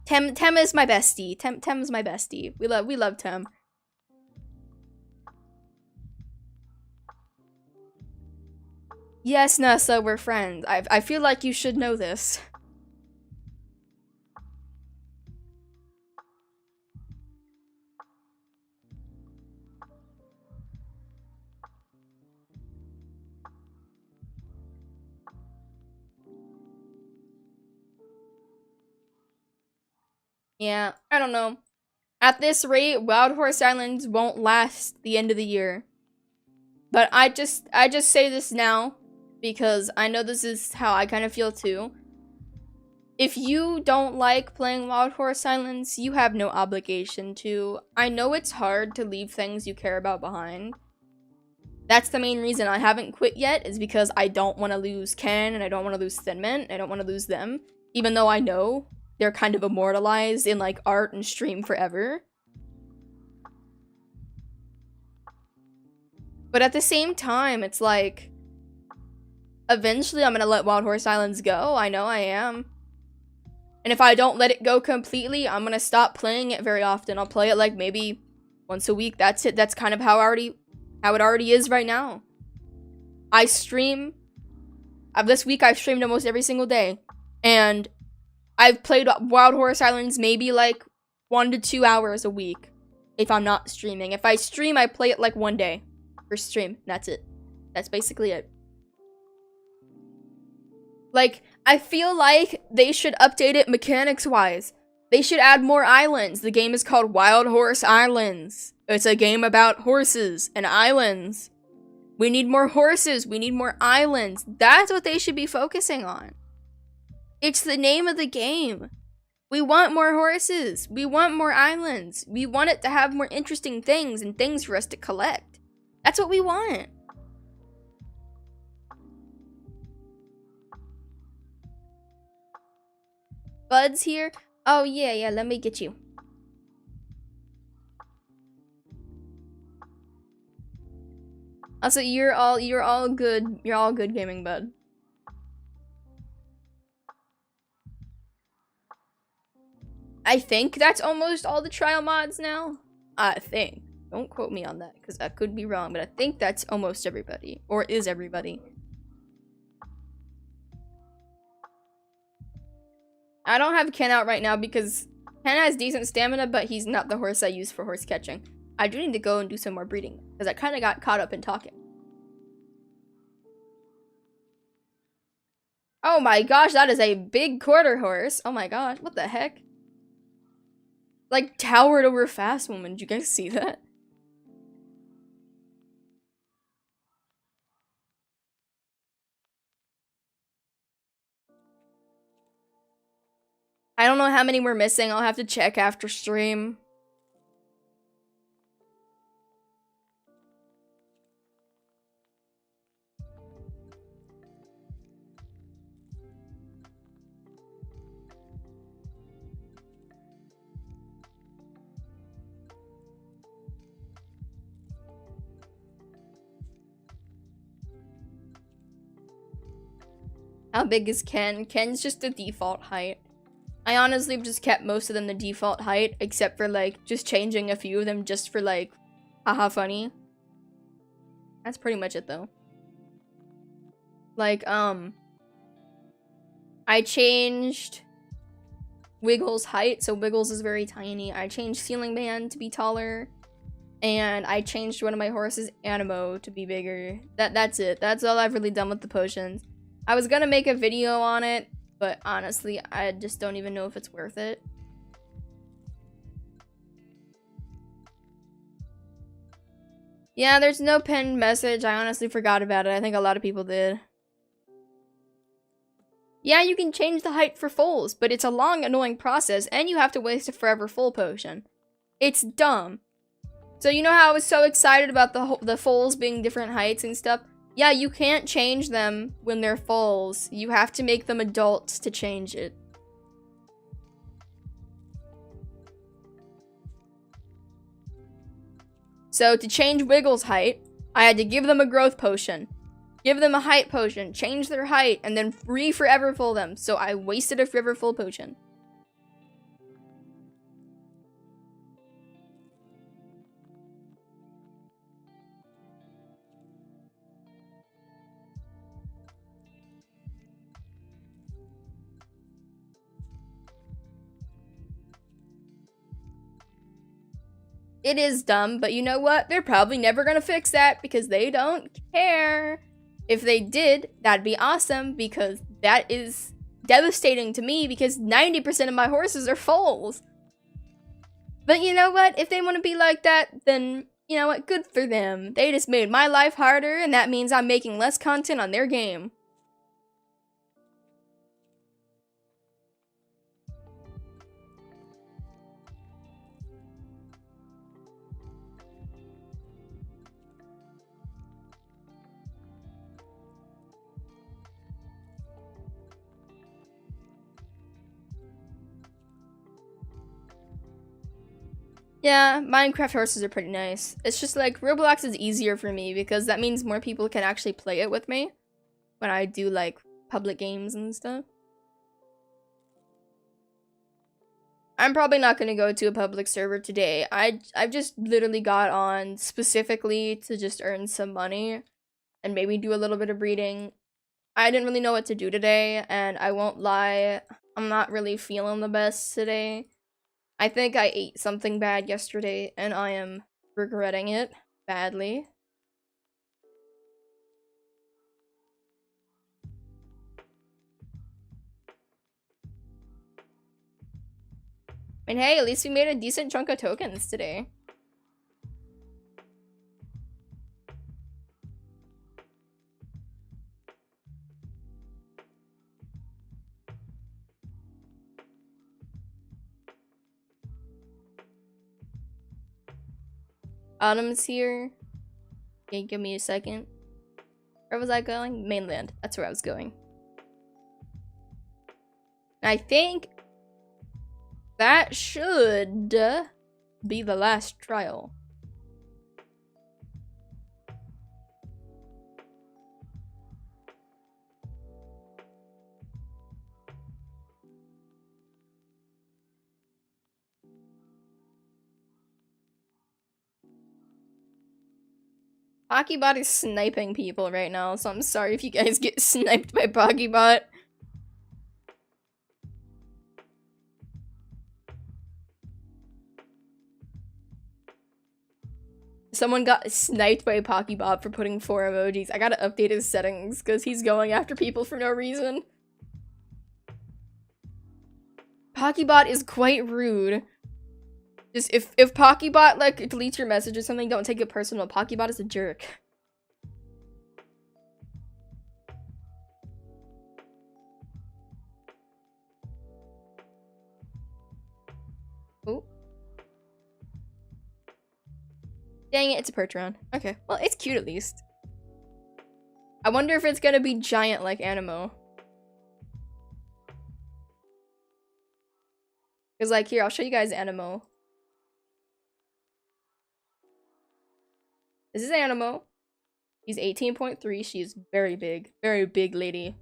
Tem is my bestie. Tem is my bestie. We love Tem. Yes, Nessa, we're friends. I feel like you should know this. Yeah, I don't know. At this rate, Wild Horse Islands won't last the end of the year. But I just say this now because I know this is how I kind of feel too. If you don't like playing Wild Horse Islands, you have no obligation to. I know it's hard to leave things you care about behind. That's the main reason I haven't quit yet, is because I don't want to lose Ken and I don't want to lose Thin Mint. I don't want to lose them, even though I know they're kind of immortalized in, like, art and stream forever. But at the same time, it's like, eventually I'm gonna let Wild Horse Islands go. I know I am. And if I don't let it go completely, I'm gonna stop playing it very often. I'll play it, like, maybe once a week. That's it. That's kind of how it already is right now. I stream. This week I've streamed almost every single day. And I've played Wild Horse Islands maybe, like, 1 to 2 hours a week if I'm not streaming. If I stream, I play it, like, one day per stream. That's it. That's basically it. Like, I feel like they should update it mechanics-wise. They should add more islands. The game is called Wild Horse Islands. It's a game about horses and islands. We need more horses. We need more islands. That's what they should be focusing on. It's the name of the game. We want more horses. We want more islands. We want it to have more interesting things and things for us to collect. That's what we want. Bud's here? Oh, yeah, let me get you. Also, you're all good. You're all good gaming, Bud. I think that's almost all the trial mods now. I think. Don't quote me on that, because I could be wrong, but I think that's almost everybody. Or is everybody. I don't have Ken out right now because Ken has decent stamina, but he's not the horse I use for horse catching. I do need to go and do some more breeding, because I kind of got caught up in talking. Oh my gosh, that is a big quarter horse. Oh my gosh, what the heck? Like, towered over Fast Woman. Did you guys see that? I don't know how many we're missing. I'll have to check after stream. How big is Ken? Ken's just the default height. I honestly just kept most of them the default height, except for, like, just changing a few of them just for, like, haha funny. That's pretty much it, though. Like, I changed Wiggles' height, so Wiggles is very tiny. I changed Ceiling Man to be taller. And I changed one of my horses, Animo, to be bigger. That's it. That's all I've really done with the potions. I was gonna make a video on it, but honestly, I just don't even know if it's worth it. Yeah, there's no pinned message. I honestly forgot about it. I think a lot of people did. Yeah, you can change the height for foals, but it's a long, annoying process, and you have to waste a forever full potion. It's dumb. So you know how I was so excited about the foals being different heights and stuff? Yeah, you can't change them when they're foals. You have to make them adults to change it. So to change Wiggle's height, I had to give them a growth potion, give them a height potion, change their height, and then forever full them. So I wasted a forever full potion. It is dumb, but you know what? They're probably never gonna fix that because they don't care. If they did, that'd be awesome because that is devastating to me because 90% of my horses are foals. But you know what? If they want to be like that, then you know what? Good for them. They just made my life harder, and that means I'm making less content on their game. Yeah, Minecraft horses are pretty nice. It's just like Roblox is easier for me because that means more people can actually play it with me when I do like public games and stuff. I'm probably not gonna go to a public server today. I've just literally got on specifically to just earn some money and maybe do a little bit of breeding. I didn't really know what to do today, and I won't lie, I'm not really feeling the best today. I think I ate something bad yesterday, and I am regretting it badly. And hey, at least we made a decent chunk of tokens today. Autumn's here. Okay, give me a second. Where was I going? Mainland. That's where I was going. I think that should be the last trial. Pokebot is sniping people right now, so I'm sorry if you guys get sniped by Pokebot. Someone got sniped by a Pokebot for putting 4 emojis. I gotta update his settings because he's going after people for no reason. Pokebot is quite rude. Just if Pokebot like deletes your message or something, don't take it personal. Pokebot is a jerk. Oh. Dang it, it's a Percheron. Okay, well, it's cute at least. I wonder if it's gonna be giant like Animo. Because like, here, I'll show you guys Animo. This is Animo. She's 18.3. She's very big lady.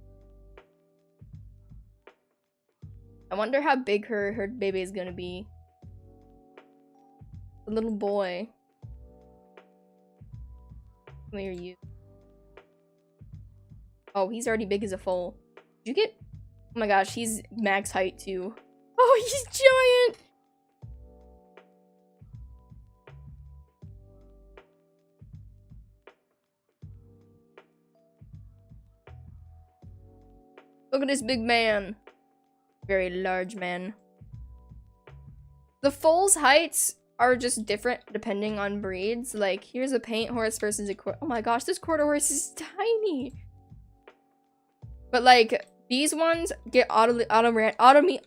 I wonder how big her baby is gonna be. A little boy. Come here, you. Oh, he's already big as a foal. Did you get? Oh my gosh, he's max height too. Oh, he's giant. Look at this big man. Very large man. The foal's heights are just different depending on breeds. Like, here's a paint horse versus a oh my gosh, this quarter horse is tiny. But like, these ones get automatically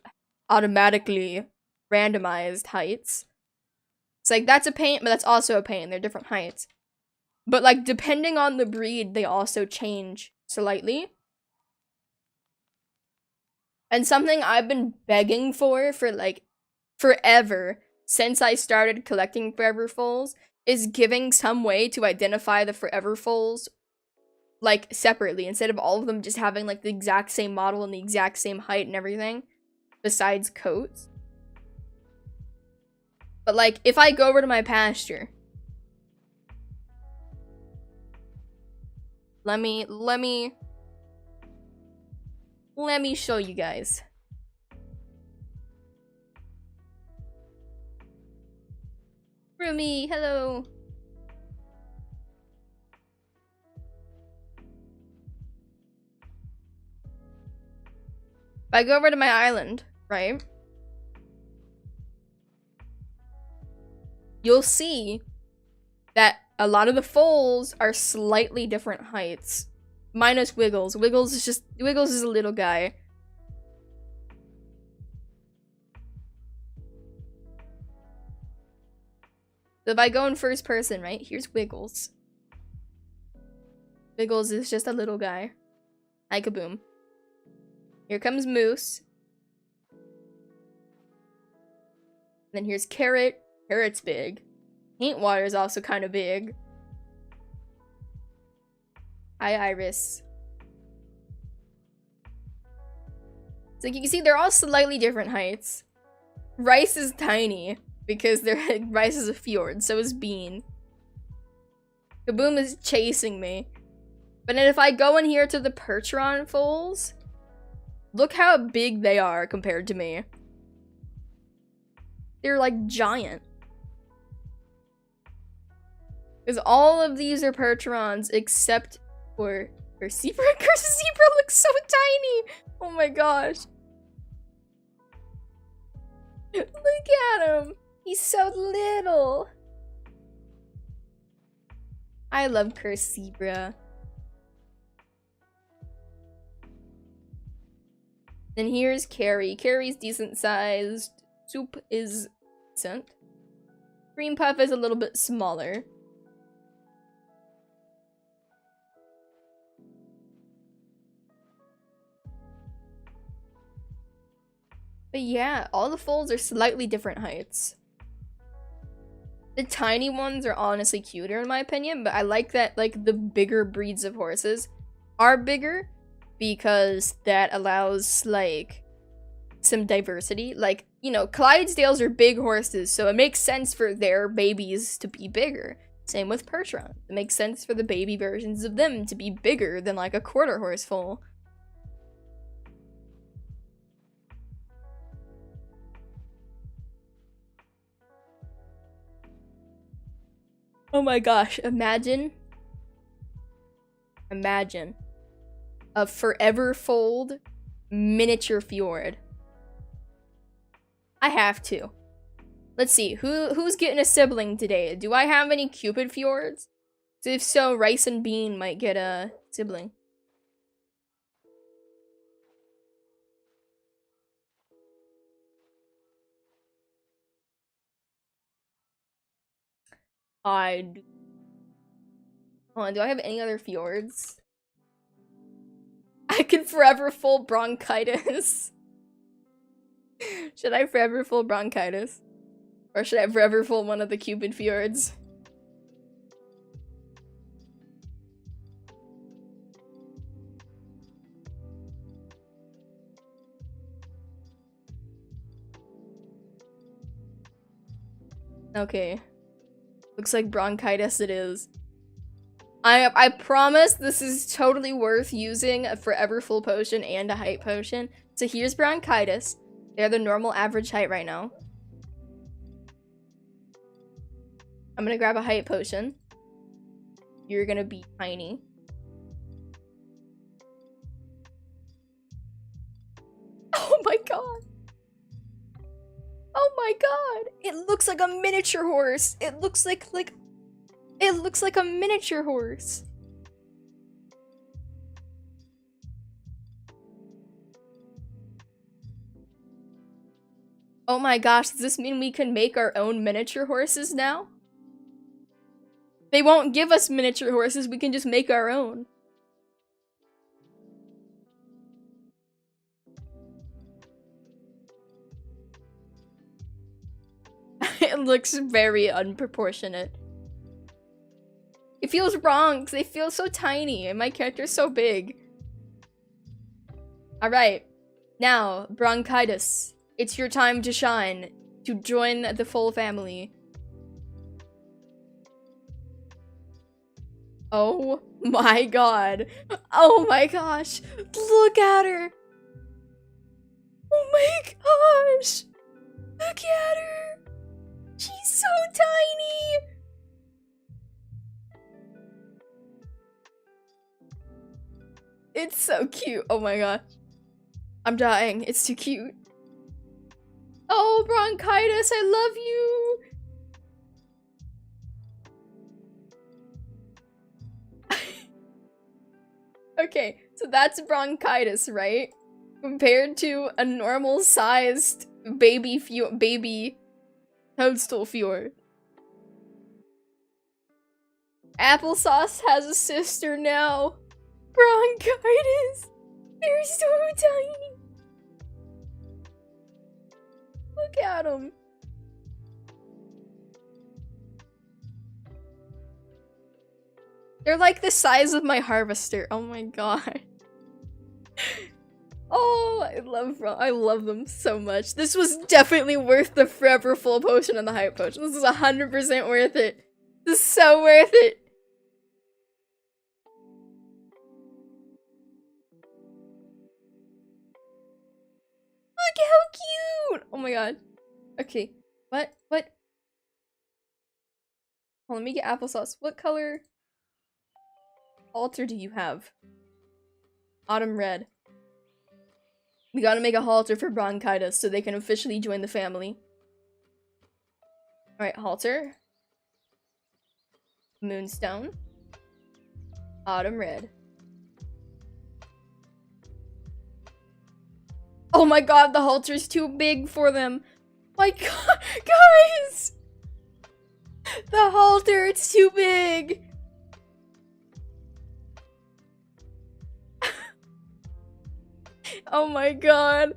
randomized heights. It's like, that's a paint, but that's also a paint. They're different heights. But like depending on the breed, they also change slightly. And something I've been begging for like forever since I started collecting forever foals is giving some way to identify the forever foals like separately instead of all of them just having like the exact same model and the exact same height and everything besides coats. But like if I go over to my pasture, let me show you guys. Rumi, hello. If I go over to my island, right? You'll see that a lot of the foals are slightly different heights. Minus Wiggles. Wiggles is a little guy. So if I go in first person, right? Here's Wiggles. Wiggles is just a little guy. Hi, Kaboom. Here comes Moose. And then here's Carrot. Carrot's big. Paintwater is also kind of big. Hi, Iris. So you can see they're all slightly different heights. Rice is tiny because Rice is a fjord, so is Bean. Kaboom is chasing me. But then if I go in here to the Percheron foals, look how big they are compared to me. They're like giant. Because all of these are Percherons except for Zebra. Zebra looks so tiny. Oh my gosh. Look at him. He's so little. I love Cursed Zebra. Then here's Carrie. Carrie's decent sized. Soup is decent. Cream Puff is a little bit smaller. But yeah, all the foals are slightly different heights. The tiny ones are honestly cuter in my opinion, but I like that like the bigger breeds of horses are bigger because that allows like some diversity. Like, you know, Clydesdales are big horses, so it makes sense for their babies to be bigger. Same with Percheron. It makes sense for the baby versions of them to be bigger than like a quarter horse foal. Oh my gosh, imagine a forever fold miniature fjord. I have to. Let's see, who's getting a sibling today? Do I have any Cupid fjords? If so, Rice and Bean might get a sibling. Hold on, do I have any other fjords? I can forever full bronchitis. Should I forever full bronchitis? Or should I forever full one of the Cupid fjords? Okay. Looks like bronchitis it is. I promise this is totally worth using a forever full potion and a height potion. So here's bronchitis. They're the normal average height right now. I'm gonna grab a height potion. You're gonna be tiny. Oh my god. Oh my god. It looks like a miniature horse. It looks like it looks like a miniature horse. Oh my gosh, does this mean we can make our own miniature horses now? They won't give us miniature horses, we can just make our own. It looks very unproportionate. It feels wrong because they feel so tiny and my character's so big. Alright, now, Bronchitis. It's your time to shine, to join the full family. Oh my god. Oh my gosh. Look at her. Oh my gosh. Look at her. She's so tiny. It's so cute. Oh my god. I'm dying. It's too cute. Oh, Bronchitis, I love you. Okay, so that's Bronchitis, right? Compared to a normal-sized baby toadstool fjord. Applesauce has a sister now. Bronchitis. They're so tiny. Look at them. They're like the size of my harvester. Oh my god. Oh, I love them so much. This was definitely worth the forever full potion and the hype potion. This is 100% worth it. This is so worth it. Look how cute! Oh my god. Okay. What? Oh, let me get applesauce. What color halter do you have? Autumn red. We gotta make a halter for Bronchitis so they can officially join the family. Alright, halter. Moonstone. Autumn red. Oh my god, the halter's too big for them. My god, guys! The halter, it's too big. Oh my god.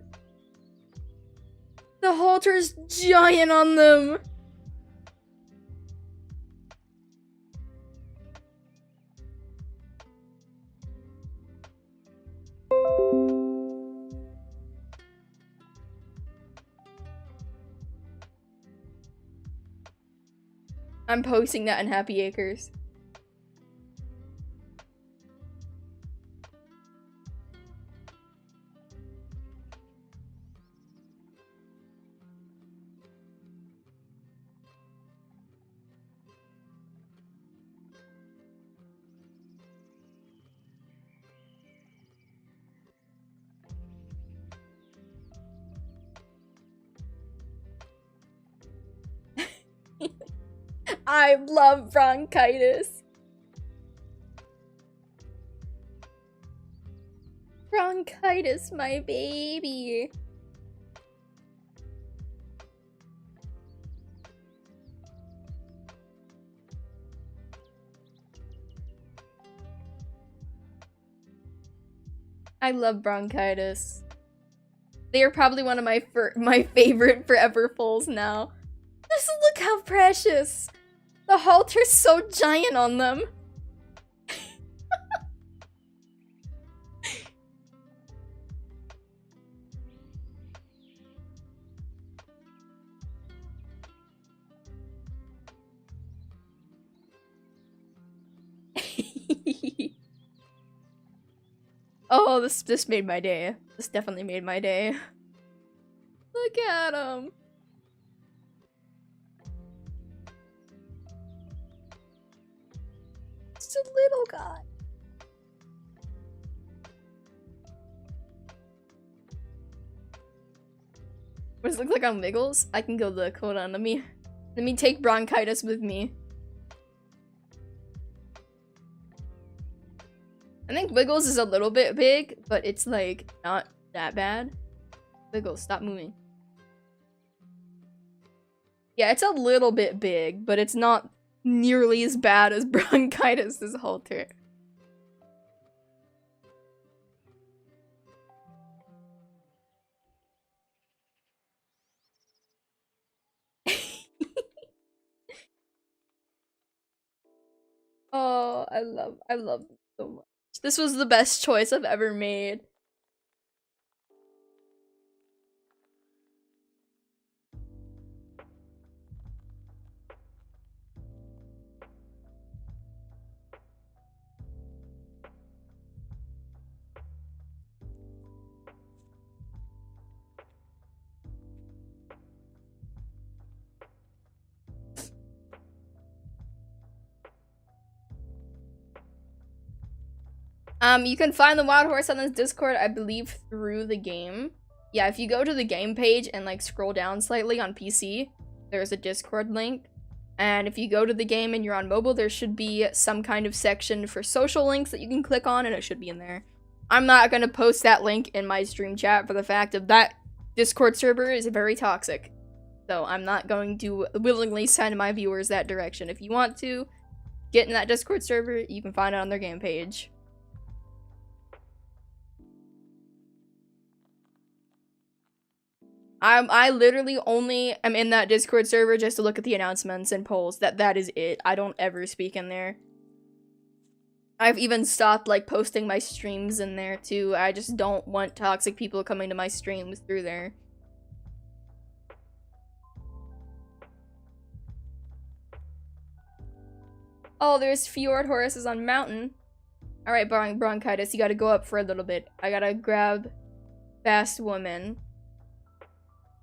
The halter's giant on them. I'm posting that in Happy Acres. I love Bronchitis. Bronchitis, my baby. I love Bronchitis. They are probably one of my favorite forever fulls now. Just look how precious. The halter's so giant on them. Oh, this made my day. This definitely made my day. Look at him. It's a little guy. What does it look like on Wiggles? I can go look. Hold on. Let me take Bronchitis with me. I think Wiggles is a little bit big, but it's like not that bad. Wiggles, stop moving. Yeah, it's a little bit big, but it's not nearly as bad as bronchitis this whole turn. Oh, I love it so much. This was the best choice I've ever made. You can find the wild horse on this Discord, I believe, through the game. Yeah, if you go to the game page and like scroll down slightly on PC, there's a Discord link. And if you go to the game and you're on mobile, there should be some kind of section for social links that you can click on, and it should be in there. I'm not gonna post that link in my stream chat for the fact of that Discord server is very toxic. So I'm not going to willingly send my viewers that direction. If you want to get in that Discord server, you can find it on their game page. I literally only am in that Discord server just to look at the announcements and polls. That is it. I don't ever speak in there. I've even stopped like posting my streams in there too. I just don't want toxic people coming to my streams through there. Oh, there's fjord horses on mountain. Alright, bronchitis, you gotta go up for a little bit. I gotta grab fast woman.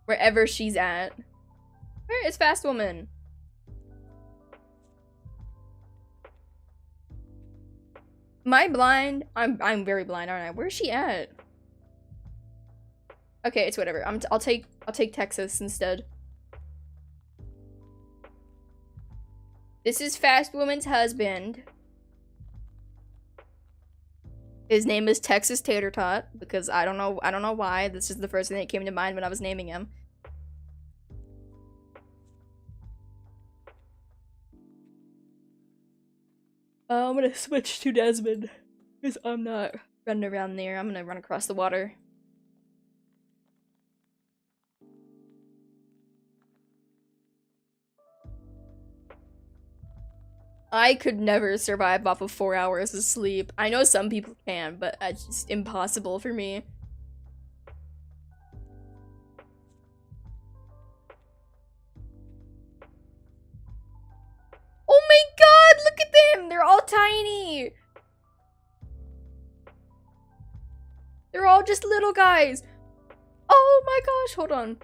Wherever she's at. Where is fast woman? Am I blind? I'm very blind, aren't I? Where's she at? Okay, it's whatever. I'll take Texas instead. This is fast woman's husband. His name is Texas Tater Tot because I don't know why. This is the first thing that came to mind when I was naming him. I'm gonna switch to Desmond because I'm not running around there. I'm gonna run across the water. I could never survive off of 4 hours of sleep. I know some people can, but it's just impossible for me. Oh my god, look at them! They're all tiny! They're all just little guys. Oh my gosh, hold on.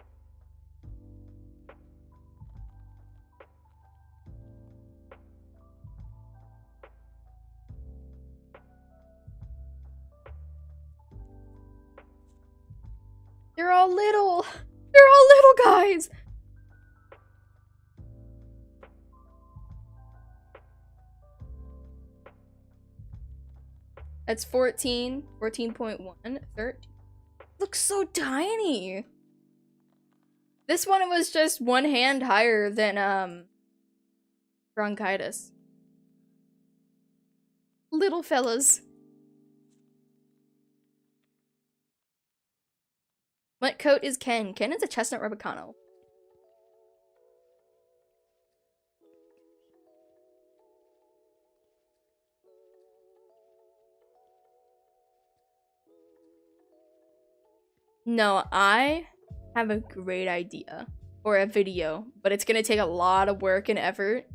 They're all little. They're all little guys. That's 14, 14.1, 13. Looks so tiny. This one was just one hand higher than, bronchitis. Little fellas. What coat is Ken? Ken is a chestnut Rebecano. No, I have a great idea for a video, but it's gonna take a lot of work and effort.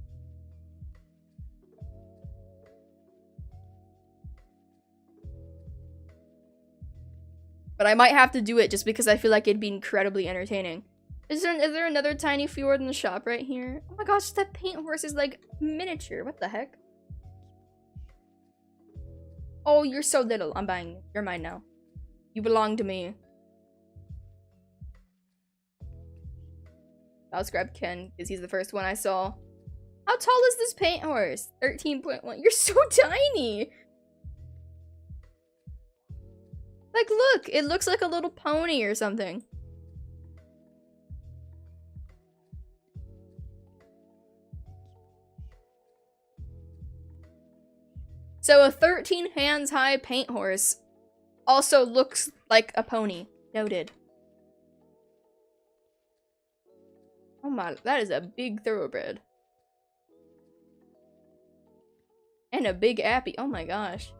But I might have to do it just because I feel like it'd be incredibly entertaining. Is there another tiny fjord in the shop right here? Oh my gosh, that paint horse is like miniature. What the heck? Oh, you're so little. I'm buying you. You're mine now. You belong to me. I'll just grab Ken because he's the first one I saw. How tall is this paint horse? 13.1. You're so tiny. Like, look, it looks like a little pony or something. So a 13 hands high paint horse also looks like a pony. Noted. Oh my, that is a big thoroughbred. And a big appy. Oh my gosh.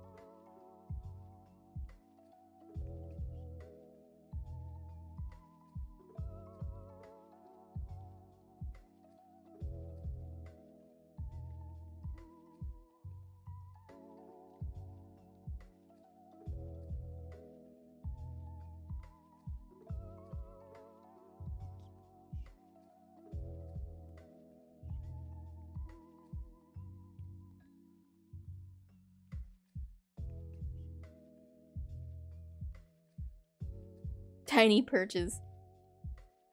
Tiny perches.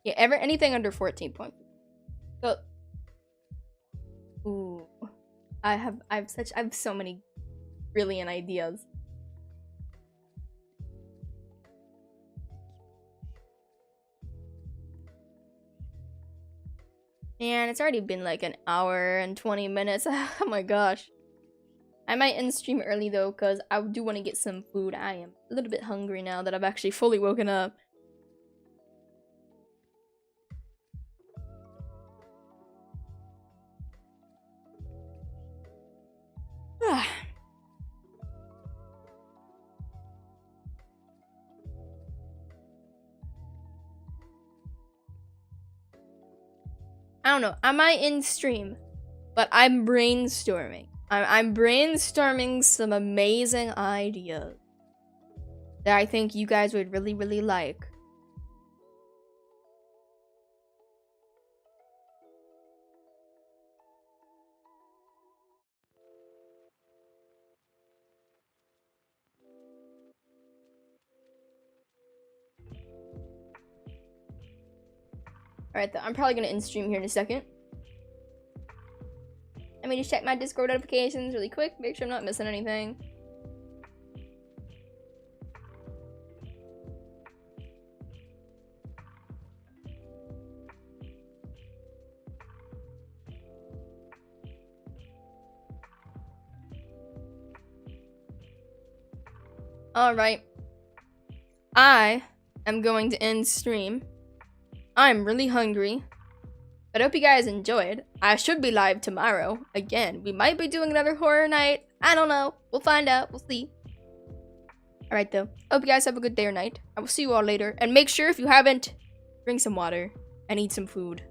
Yeah, anything under 14 points. So, ooh, I have so many brilliant ideas. And it's already been like an hour and 20 minutes. Oh my gosh. I might end stream early though, because I do want to get some food. I am a little bit hungry now that I've actually fully woken up. I don't know. I might end stream, but I'm brainstorming. I'm brainstorming some amazing ideas that I think you guys would really, really like. Alright, I'm probably gonna end stream here in a second. Let me just check my Discord notifications really quick, make sure I'm not missing anything. Alright. I am going to end stream. I'm really hungry. But I hope you guys enjoyed. I should be live tomorrow. Again, we might be doing another horror night. I don't know. We'll find out. We'll see. Alright though. Hope you guys have a good day or night. I will see you all later. And make sure if you haven't, drink some water and eat some food.